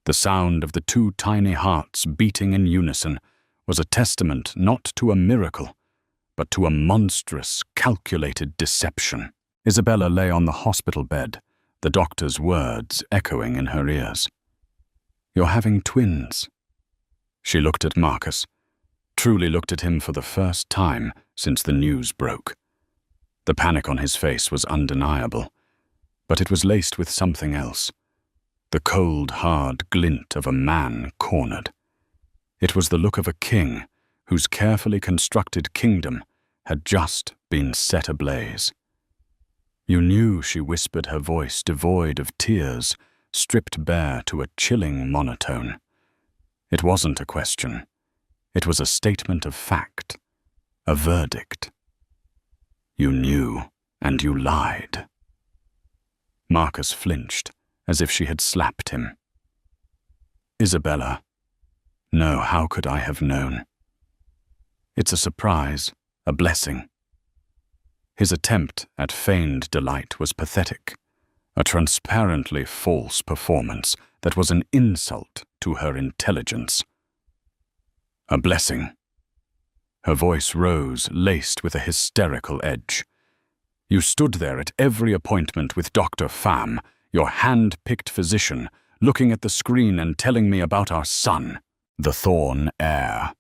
The sound of the 2 tiny hearts beating in unison was a testament not to a miracle, but to a monstrous, calculated deception. Isabella lay on the hospital bed, the doctor's words echoing in her ears. "You're having twins." She looked at Marcus, truly looked at him for the first time since the news broke. The panic on his face was undeniable, but it was laced with something else. The cold, hard glint of a man cornered. It was the look of a king whose carefully constructed kingdom had just been set ablaze. "You knew," she whispered, her voice devoid of tears, stripped bare to a chilling monotone. It wasn't a question. It was a statement of fact, a verdict. "You knew, and you lied." Marcus flinched, as if she had slapped him. "Isabella, no, how could I have known? It's a surprise, a blessing." His attempt at feigned delight was pathetic, a transparently false performance that was an insult to her intelligence. "A blessing." Her voice rose, laced with a hysterical edge. "You stood there at every appointment with Dr. Pham, your hand-picked physician, looking at the screen and telling me about our son, the Thorne heir.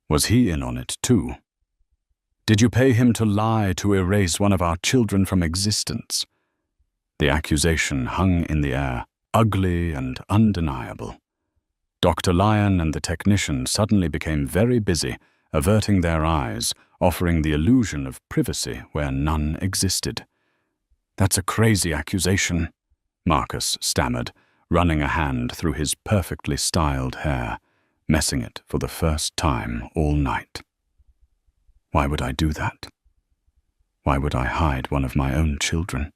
Was he in on it too? Did you pay him to lie to erase one of our children from existence?" The accusation hung in the air, ugly and undeniable. Dr. Lyon and the technician suddenly became very busy, averting their eyes, offering the illusion of privacy where none existed. "That's a crazy accusation," Marcus stammered, running a hand through his perfectly styled hair, messing it for the first time all night. Why would I do that? Why would I hide one of my own children?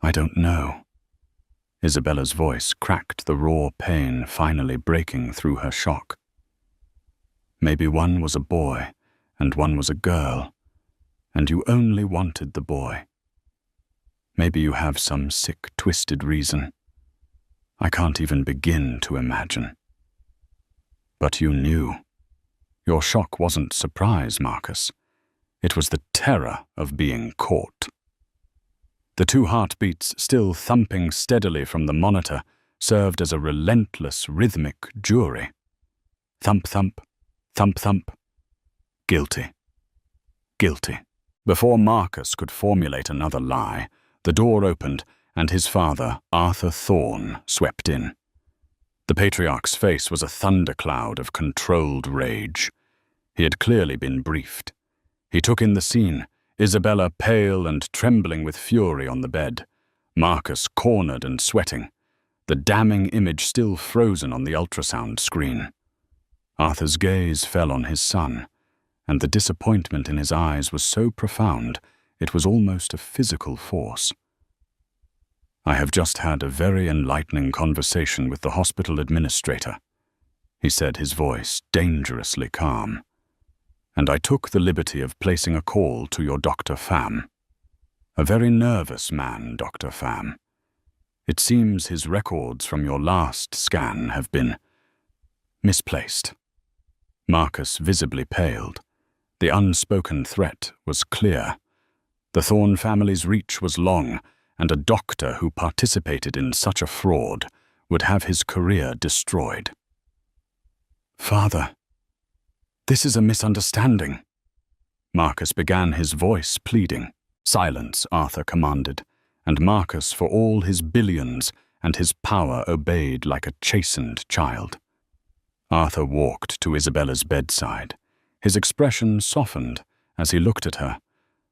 I don't know. Isabella's voice cracked the raw pain finally breaking through her shock. Maybe one was a boy and one was a girl, and you only wanted the boy. Maybe you have some sick, twisted reason. I can't even begin to imagine. But you knew. Your shock wasn't surprise, Marcus. It was the terror of being caught. The two heartbeats still thumping steadily from the monitor served as a relentless rhythmic jury. Thump, thump, thump, thump. Guilty. Guilty. Before Marcus could formulate another lie, the door opened and his father, Arthur Thorne, swept in. The patriarch's face was a thundercloud of controlled rage. He had clearly been briefed. He took in the scene, Isabella pale and trembling with fury on the bed, Marcus cornered and sweating, the damning image still frozen on the ultrasound screen. Arthur's gaze fell on his son, and the disappointment in his eyes was so profound it was almost a physical force. I have just had a very enlightening conversation with the hospital administrator, he said, his voice dangerously calm. And I took the liberty of placing a call to your Dr. Pham. A very nervous man, Dr. Pham. It seems his records from your last scan have been misplaced. Marcus visibly paled. The unspoken threat was clear. The Thorne family's reach was long, and a doctor who participated in such a fraud would have his career destroyed. Father, this is a misunderstanding. Marcus began, his voice pleading. Silence, Arthur commanded, and Marcus, for all his billions and his power, obeyed like a chastened child. Arthur walked to Isabella's bedside. His expression softened as he looked at her,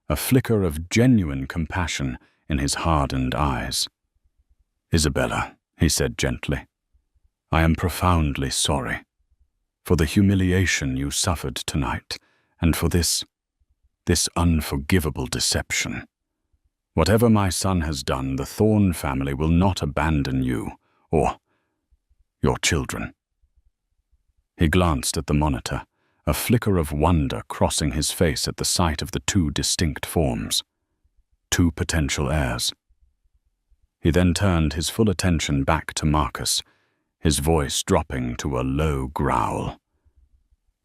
a flicker of genuine compassion in his hardened eyes. Isabella, he said gently, I am profoundly sorry for the humiliation you suffered tonight, and for this unforgivable deception. Whatever my son has done, the Thorne family will not abandon you, or your children. He glanced at the monitor, a flicker of wonder crossing his face at the sight of the two distinct forms, two potential heirs. He then turned his full attention back to Marcus, his voice dropping to a low growl.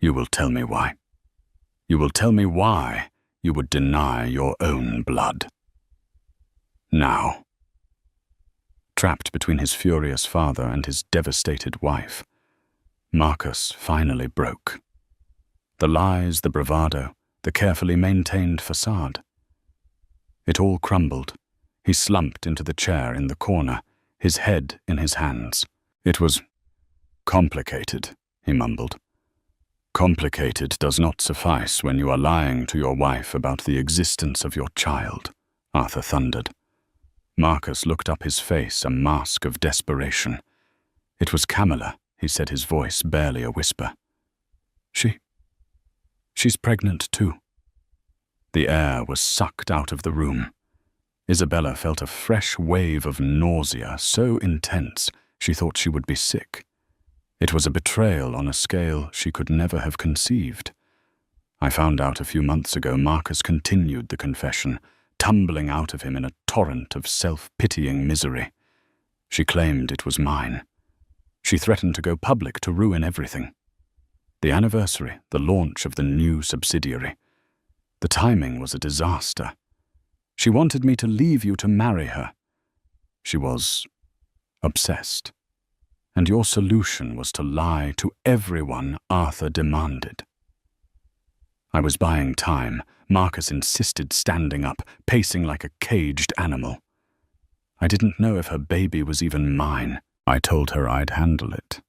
You will tell me why. You will tell me why you would deny your own blood. Now. Trapped between his furious father and his devastated wife, Marcus finally broke. The lies, the bravado, the carefully maintained facade. It all crumbled. He slumped into the chair in the corner, his head in his hands. It was complicated, he mumbled. Complicated does not suffice when you are lying to your wife about the existence of your child, Arthur thundered. Marcus looked up, his face a mask of desperation. It was Camilla, he said, his voice barely a whisper. She's pregnant too. The air was sucked out of the room. Isabella felt a fresh wave of nausea so intense she thought she would be sick. It was a betrayal on a scale she could never have conceived. I found out a few months ago Marcus continued the confession, tumbling out of him in a torrent of self-pitying misery. She claimed it was mine. She threatened to go public to ruin everything. The anniversary, the launch of the new subsidiary. The timing was a disaster. She wanted me to leave you to marry her. She was obsessed. And your solution was to lie to everyone Arthur demanded. I was buying time. Marcus insisted, standing up, pacing like a caged animal. I didn't know if her baby was even mine. I told her I'd handle it.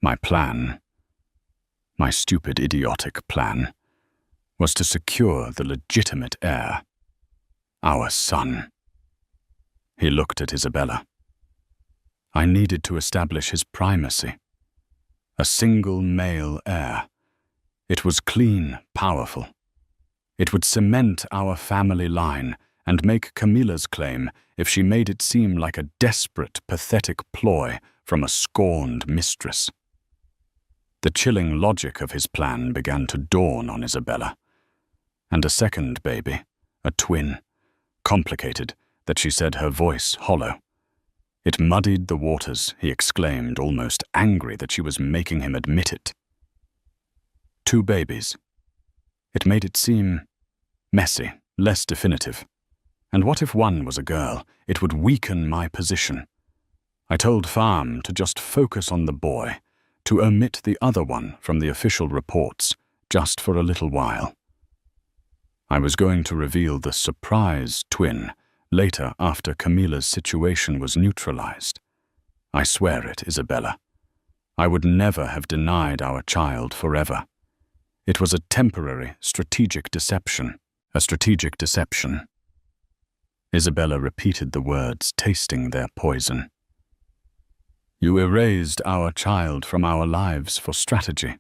My plan, my stupid, idiotic plan, was to secure the legitimate heir, our son. He looked at Isabella. I needed to establish his primacy. A single male heir. It was clean, powerful. It would cement our family line and make Camilla's claim if she made it seem like a desperate, pathetic ploy from a scorned mistress. The chilling logic of his plan began to dawn on Isabella. And a second baby, a twin, complicated that she said her voice hollow. It muddied the waters, he exclaimed, almost angry that she was making him admit it. 2 babies. It made it seem messy, less definitive. And what if one was a girl? It would weaken my position. I told Farm to just focus on the boy, to omit the other one from the official reports, just for a little while. I was going to reveal the surprise twin later after Camilla's situation was neutralized. I swear it, Isabella. I would never have denied our child forever. It was a temporary, strategic deception. A strategic deception. Isabella repeated the words, tasting their poison. You erased our child from our lives for strategy.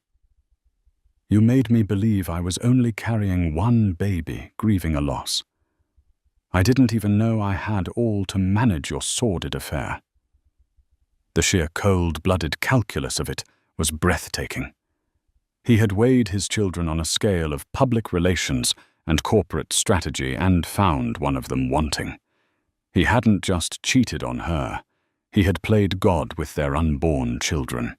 You made me believe I was only carrying one baby, grieving a loss. I didn't even know I had all to manage your sordid affair. The sheer cold-blooded calculus of it was breathtaking. He had weighed his children on a scale of public relations and corporate strategy and found one of them wanting. He hadn't just cheated on her, he had played God with their unborn children.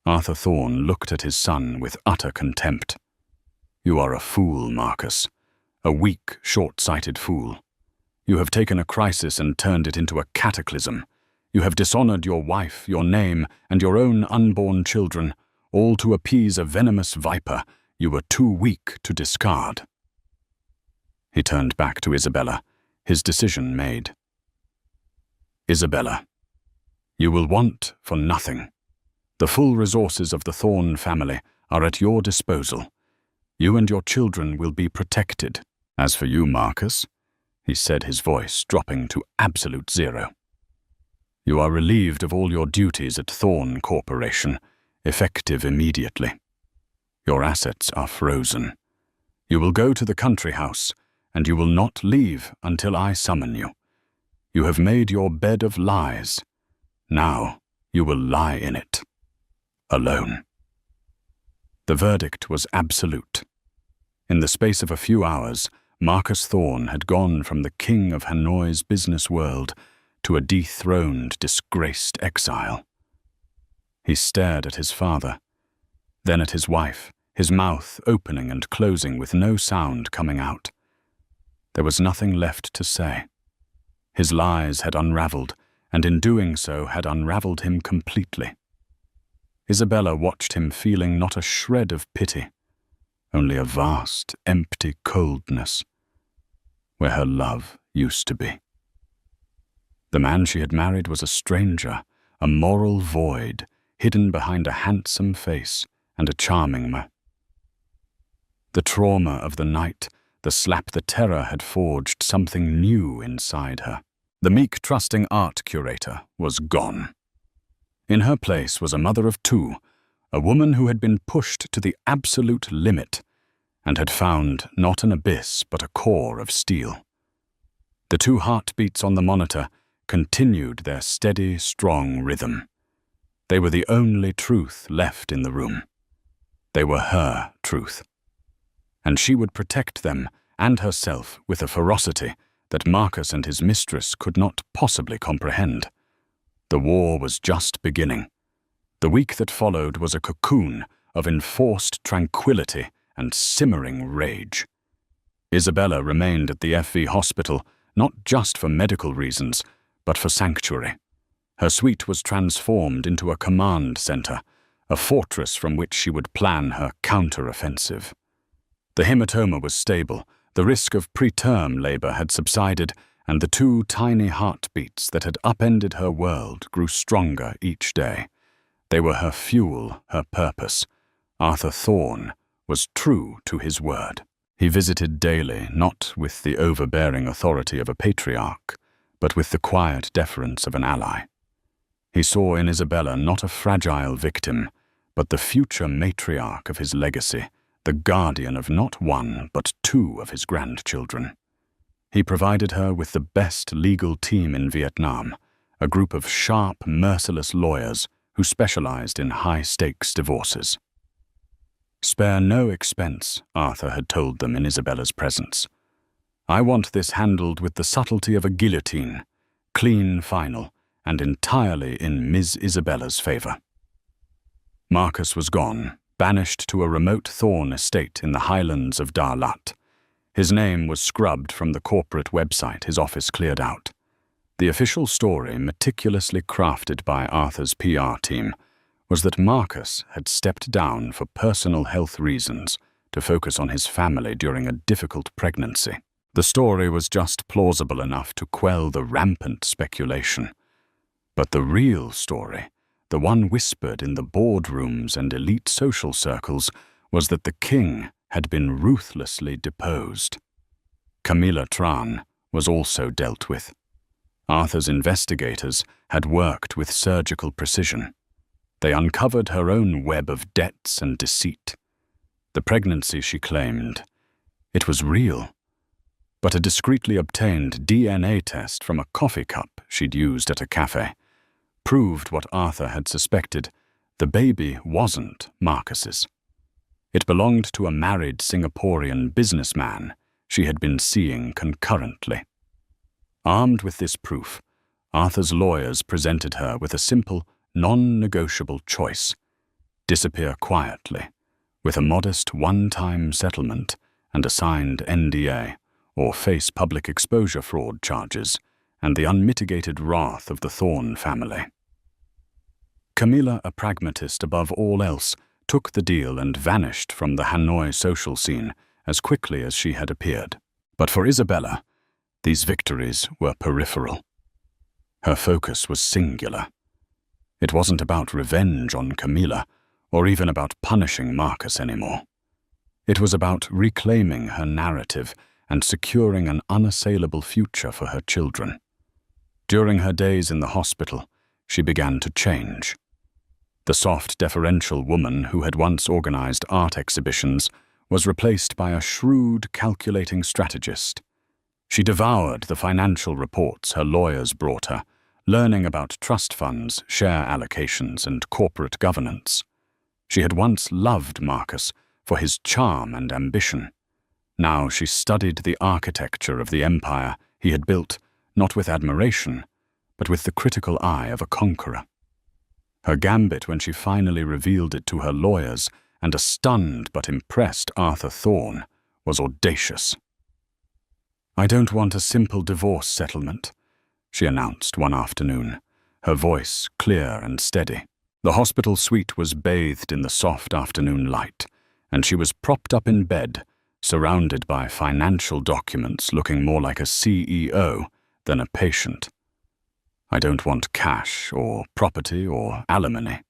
Arthur Thorne looked at his son with utter contempt. You are a fool, Marcus. A weak, short-sighted fool. You have taken a crisis and turned it into a cataclysm. You have dishonored your wife, your name, and your own unborn children, all to appease a venomous viper you were too weak to discard. He turned back to Isabella, his decision made. Isabella, you will want for nothing. The full resources of the Thorne family are at your disposal. You and your children will be protected. As for you, Marcus, he said, his voice dropping to absolute zero. You are relieved of all your duties at Thorne Corporation, effective immediately. Your assets are frozen. You will go to the country house, and you will not leave until I summon you. You have made your bed of lies. Now you will lie in it. Alone. The verdict was absolute. In the space of a few hours, Marcus Thorne had gone from the king of Hanoi's business world to a dethroned, disgraced exile. He stared at his father, then at his wife, his mouth opening and closing with no sound coming out. There was nothing left to say. His lies had unraveled, and in doing so had unraveled him completely. Isabella watched him, feeling not a shred of pity, only a vast, empty coldness, where her love used to be. The man she had married was a stranger, a moral void, hidden behind a handsome face and a charming mouth. The trauma of the night, the slap the terror had forged something new inside her. The meek, trusting art curator was gone. In her place was a mother of 2, a woman who had been pushed to the absolute limit and had found not an abyss but a core of steel. The 2 heartbeats on the monitor continued their steady, strong rhythm. They were the only truth left in the room. They were her truth. And she would protect them and herself with a ferocity that Marcus and his mistress could not possibly comprehend. The war was just beginning. The week that followed was a cocoon of enforced tranquility and simmering rage. Isabella remained at the FV hospital not just for medical reasons, but for sanctuary. Her suite was transformed into a command center, a fortress from which she would plan her counter-offensive. The hematoma was stable, the risk of preterm labor had subsided, and the 2 tiny heartbeats that had upended her world grew stronger each day. They were her fuel, her purpose. Arthur Thorne was true to his word. He visited daily, not with the overbearing authority of a patriarch, but with the quiet deference of an ally. He saw in Isabella not a fragile victim, but the future matriarch of his legacy, the guardian of not one but two of his grandchildren. He provided her with the best legal team in Vietnam, a group of sharp, merciless lawyers who specialized in high-stakes divorces. "Spare no expense," Arthur had told them in Isabella's presence. "I want this handled with the subtlety of a guillotine, clean, final, and entirely in Ms. Isabella's favor." Marcus was gone, banished to a remote thorn estate in the highlands of Darlat. His name was scrubbed from the corporate website his office cleared out. The official story, meticulously crafted by Arthur's PR team, was that Marcus had stepped down for personal health reasons to focus on his family during a difficult pregnancy. The story was just plausible enough to quell the rampant speculation. But the real story, the one whispered in the boardrooms and elite social circles, was that the king had been ruthlessly deposed. Camilla Tran was also dealt with. Arthur's investigators had worked with surgical precision. They uncovered her own web of debts and deceit. The pregnancy she claimed, it was real. But a discreetly obtained DNA test from a coffee cup she'd used at a cafe proved what Arthur had suspected: the baby wasn't Marcus's. It belonged to a married Singaporean businessman she had been seeing concurrently. Armed with this proof, Arthur's lawyers presented her with a simple, non-negotiable choice: disappear quietly, with a modest one-time settlement and a signed NDA, or face public exposure fraud charges and the unmitigated wrath of the Thorne family. Camilla, a pragmatist above all else, took the deal and vanished from the Hanoi social scene as quickly as she had appeared. But for Isabella, these victories were peripheral. Her focus was singular. It wasn't about revenge on Camilla, or even about punishing Marcus anymore. It was about reclaiming her narrative and securing an unassailable future for her children. During her days in the hospital, she began to change. The soft, deferential woman who had once organized art exhibitions was replaced by a shrewd, calculating strategist. She devoured the financial reports her lawyers brought her, learning about trust funds, share allocations, and corporate governance. She had once loved Marcus for his charm and ambition. Now she studied the architecture of the empire he had built, not with admiration, but with the critical eye of a conqueror. Her gambit when she finally revealed it to her lawyers and a stunned but impressed Arthur Thorne was audacious. "I don't want a simple divorce settlement," she announced one afternoon, her voice clear and steady. The hospital suite was bathed in the soft afternoon light, and she was propped up in bed, surrounded by financial documents looking more like a CEO than a patient. "I don't want cash or property or alimony."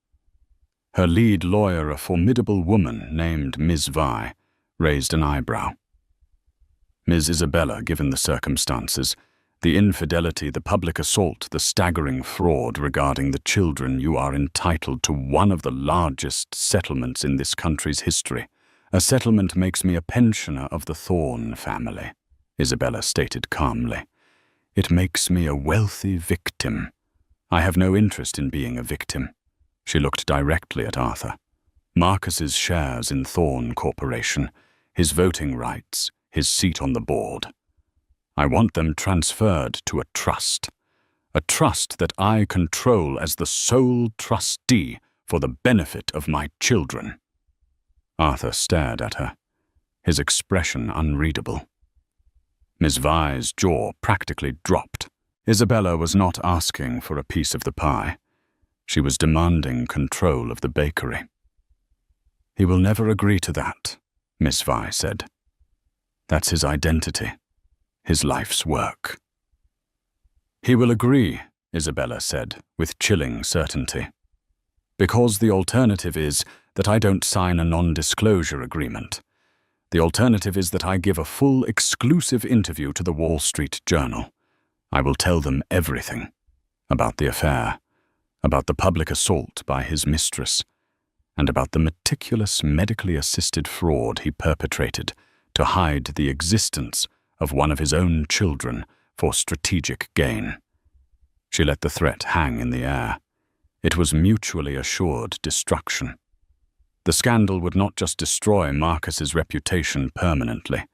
Her lead lawyer, a formidable woman named Ms. Vi, raised an eyebrow. "Ms. Isabella, given the circumstances, the infidelity, the public assault, the staggering fraud regarding the children, you are entitled to one of the largest settlements in this country's history. A settlement makes me a pensioner of the Thorne family," Isabella stated calmly. "It makes me a wealthy victim. I have no interest in being a victim." She looked directly at Arthur. "Marcus's shares in Thorne Corporation, his voting rights, his seat on the board. I want them transferred to a trust that I control as the sole trustee for the benefit of my children." Arthur stared at her, his expression unreadable. Ms. Vi's jaw practically dropped. Isabella was not asking for a piece of the pie. She was demanding control of the bakery. "He will never agree to that," Miss Vi said. "That's his identity, his life's work." "He will agree," Isabella said, with chilling certainty. "Because the alternative is that I don't sign a non-disclosure agreement. The alternative is that I give a full, exclusive interview to the Wall Street Journal. I will tell them everything about the affair, about the public assault by his mistress, and about the meticulous medically assisted fraud he perpetrated to hide the existence of one of his own children for strategic gain. She let the threat hang in the air. It was mutually assured destruction. The scandal would not just destroy Marcus's reputation permanently.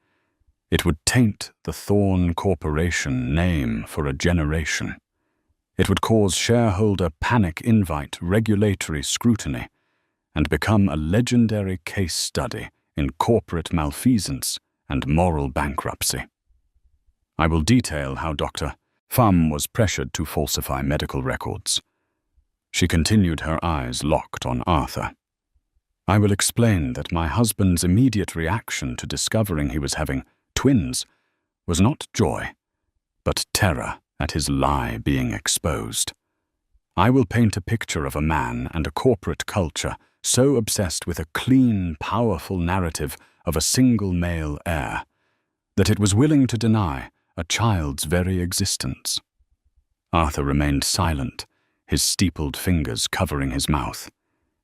It would taint the Thorn Corporation name for a generation. It would cause shareholder panic, invite regulatory scrutiny, and become a legendary case study in corporate malfeasance and moral bankruptcy. I will detail how Dr. Pham was pressured to falsify medical records. She continued, her eyes locked on Arthur. I will explain that my husband's immediate reaction to discovering he was having twins was not joy, but terror at his lie being exposed. I will paint a picture of a man and a corporate culture so obsessed with a clean, powerful narrative of a single male heir that it was willing to deny a child's very existence. Arthur remained silent, his steepled fingers covering his mouth.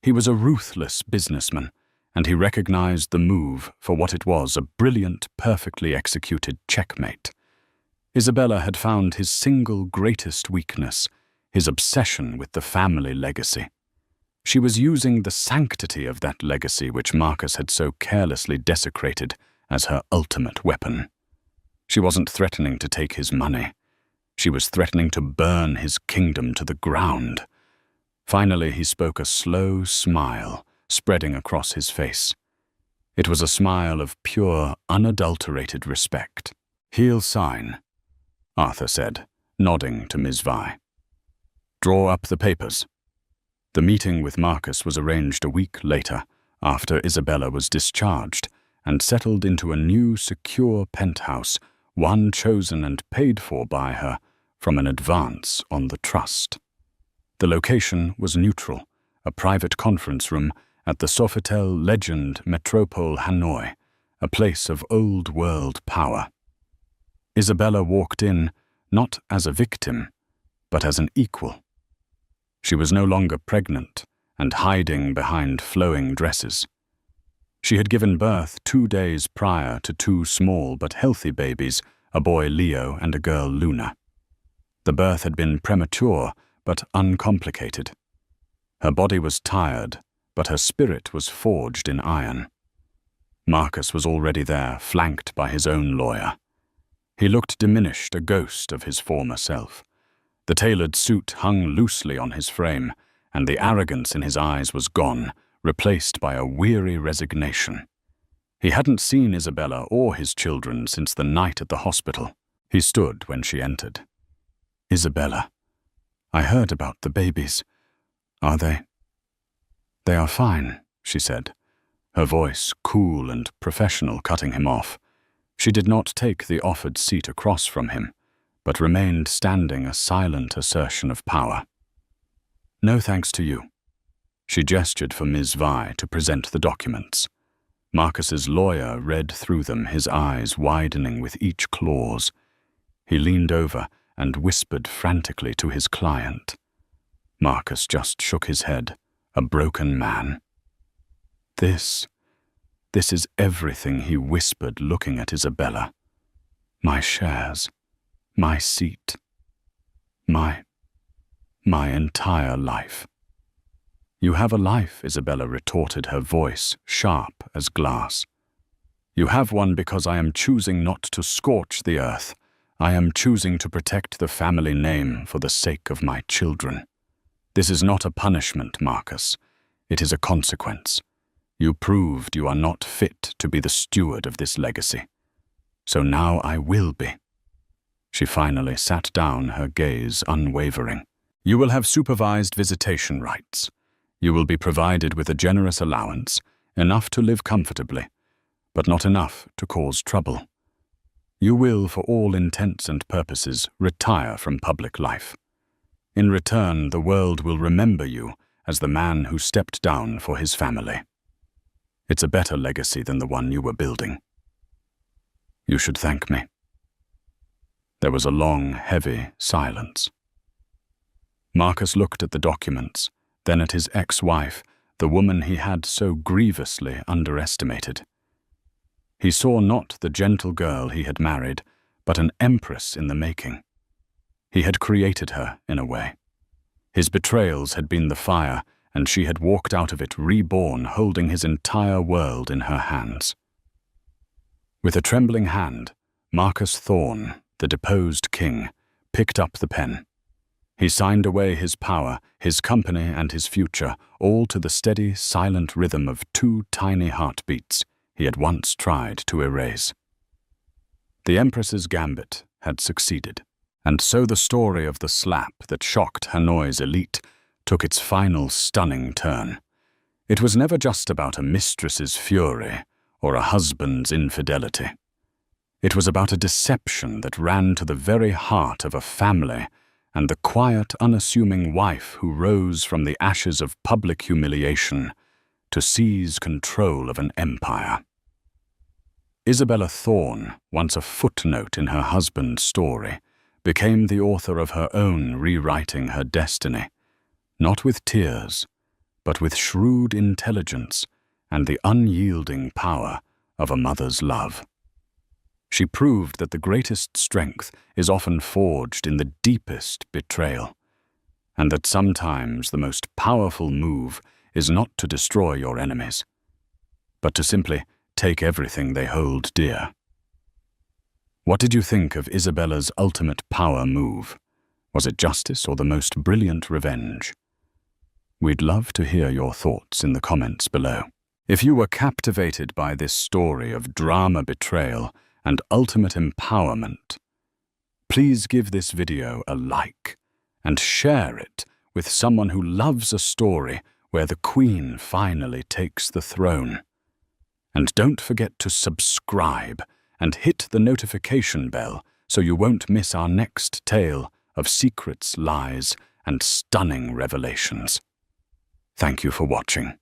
He was a ruthless businessman, and he recognized the move for what it was, a brilliant, perfectly executed checkmate. Isabella had found his single greatest weakness, his obsession with the family legacy. She was using the sanctity of that legacy which Marcus had so carelessly desecrated as her ultimate weapon. She wasn't threatening to take his money. She was threatening to burn his kingdom to the ground. Finally, he spoke, a slow smile spreading across his face. It was a smile of pure, unadulterated respect. "He'll sign," Arthur said, nodding to Ms. Vi. "Draw up the papers." The meeting with Marcus was arranged a week later, after Isabella was discharged and settled into a new, secure penthouse, one chosen and paid for by her from an advance on the trust. The location was neutral, a private conference room at the Sofitel Legend Metropole Hanoi, a place of old-world power. Isabella walked in not as a victim, but as an equal. She was no longer pregnant and hiding behind flowing dresses. She had given birth 2 days prior to 2 small but healthy babies, a boy Leo and a girl Luna. The birth had been premature but uncomplicated. Her body was tired, but her spirit was forged in iron. Marcus was already there, flanked by his own lawyer. He looked diminished, a ghost of his former self. The tailored suit hung loosely on his frame, and the arrogance in his eyes was gone, replaced by a weary resignation. He hadn't seen Isabella or his children since the night at the hospital. He stood when she entered. "Isabella, I heard about the babies. Are they?" "They are fine," she said, her voice cool and professional, cutting him off. She did not take the offered seat across from him, but remained standing, a silent assertion of power. "No thanks to you." She gestured for Ms. Vi to present the documents. Marcus's lawyer read through them, his eyes widening with each clause. He leaned over and whispered frantically to his client. Marcus just shook his head, a broken man. This is everything," he whispered, looking at Isabella. "My shares, my seat, my entire life." "You have a life," Isabella retorted, her voice sharp as glass. "You have one because I am choosing not to scorch the earth. I am choosing to protect the family name for the sake of my children. This is not a punishment, Marcus. It is a consequence. You proved you are not fit to be the steward of this legacy. So now I will be." She finally sat down, her gaze unwavering. "You will have supervised visitation rights. You will be provided with a generous allowance, enough to live comfortably, but not enough to cause trouble. You will, for all intents and purposes, retire from public life. In return, the world will remember you as the man who stepped down for his family. It's a better legacy than the one you were building. You should thank me." There was a long, heavy silence. Marcus looked at the documents, then at his ex-wife, the woman he had so grievously underestimated. He saw not the gentle girl he had married, but an empress in the making. He had created her, in a way. His betrayals had been the fire, and she had walked out of it reborn, holding his entire world in her hands. With a trembling hand, Marcus Thorne, the deposed king, picked up the pen. He signed away his power, his company, and his future, all to the steady, silent rhythm of 2 tiny heartbeats he had once tried to erase. The Empress's gambit had succeeded, and so the story of the slap that shocked Hanoi's elite took its final stunning turn. It was never just about a mistress's fury or a husband's infidelity. It was about a deception that ran to the very heart of a family and the quiet, unassuming wife who rose from the ashes of public humiliation to seize control of an empire. Isabella Thorne, once a footnote in her husband's story, became the author of her own rewriting her destiny, not with tears, but with shrewd intelligence and the unyielding power of a mother's love. She proved that the greatest strength is often forged in the deepest betrayal, and that sometimes the most powerful move is not to destroy your enemies, but to simply take everything they hold dear. What did you think of Isabella's ultimate power move? Was it justice or the most brilliant revenge? We'd love to hear your thoughts in the comments below. If you were captivated by this story of drama betrayal and ultimate empowerment, please give this video a like and share it with someone who loves a story where the Queen finally takes the throne. And don't forget to subscribe and hit the notification bell so you won't miss our next tale of secrets, lies, and stunning revelations. Thank you for watching.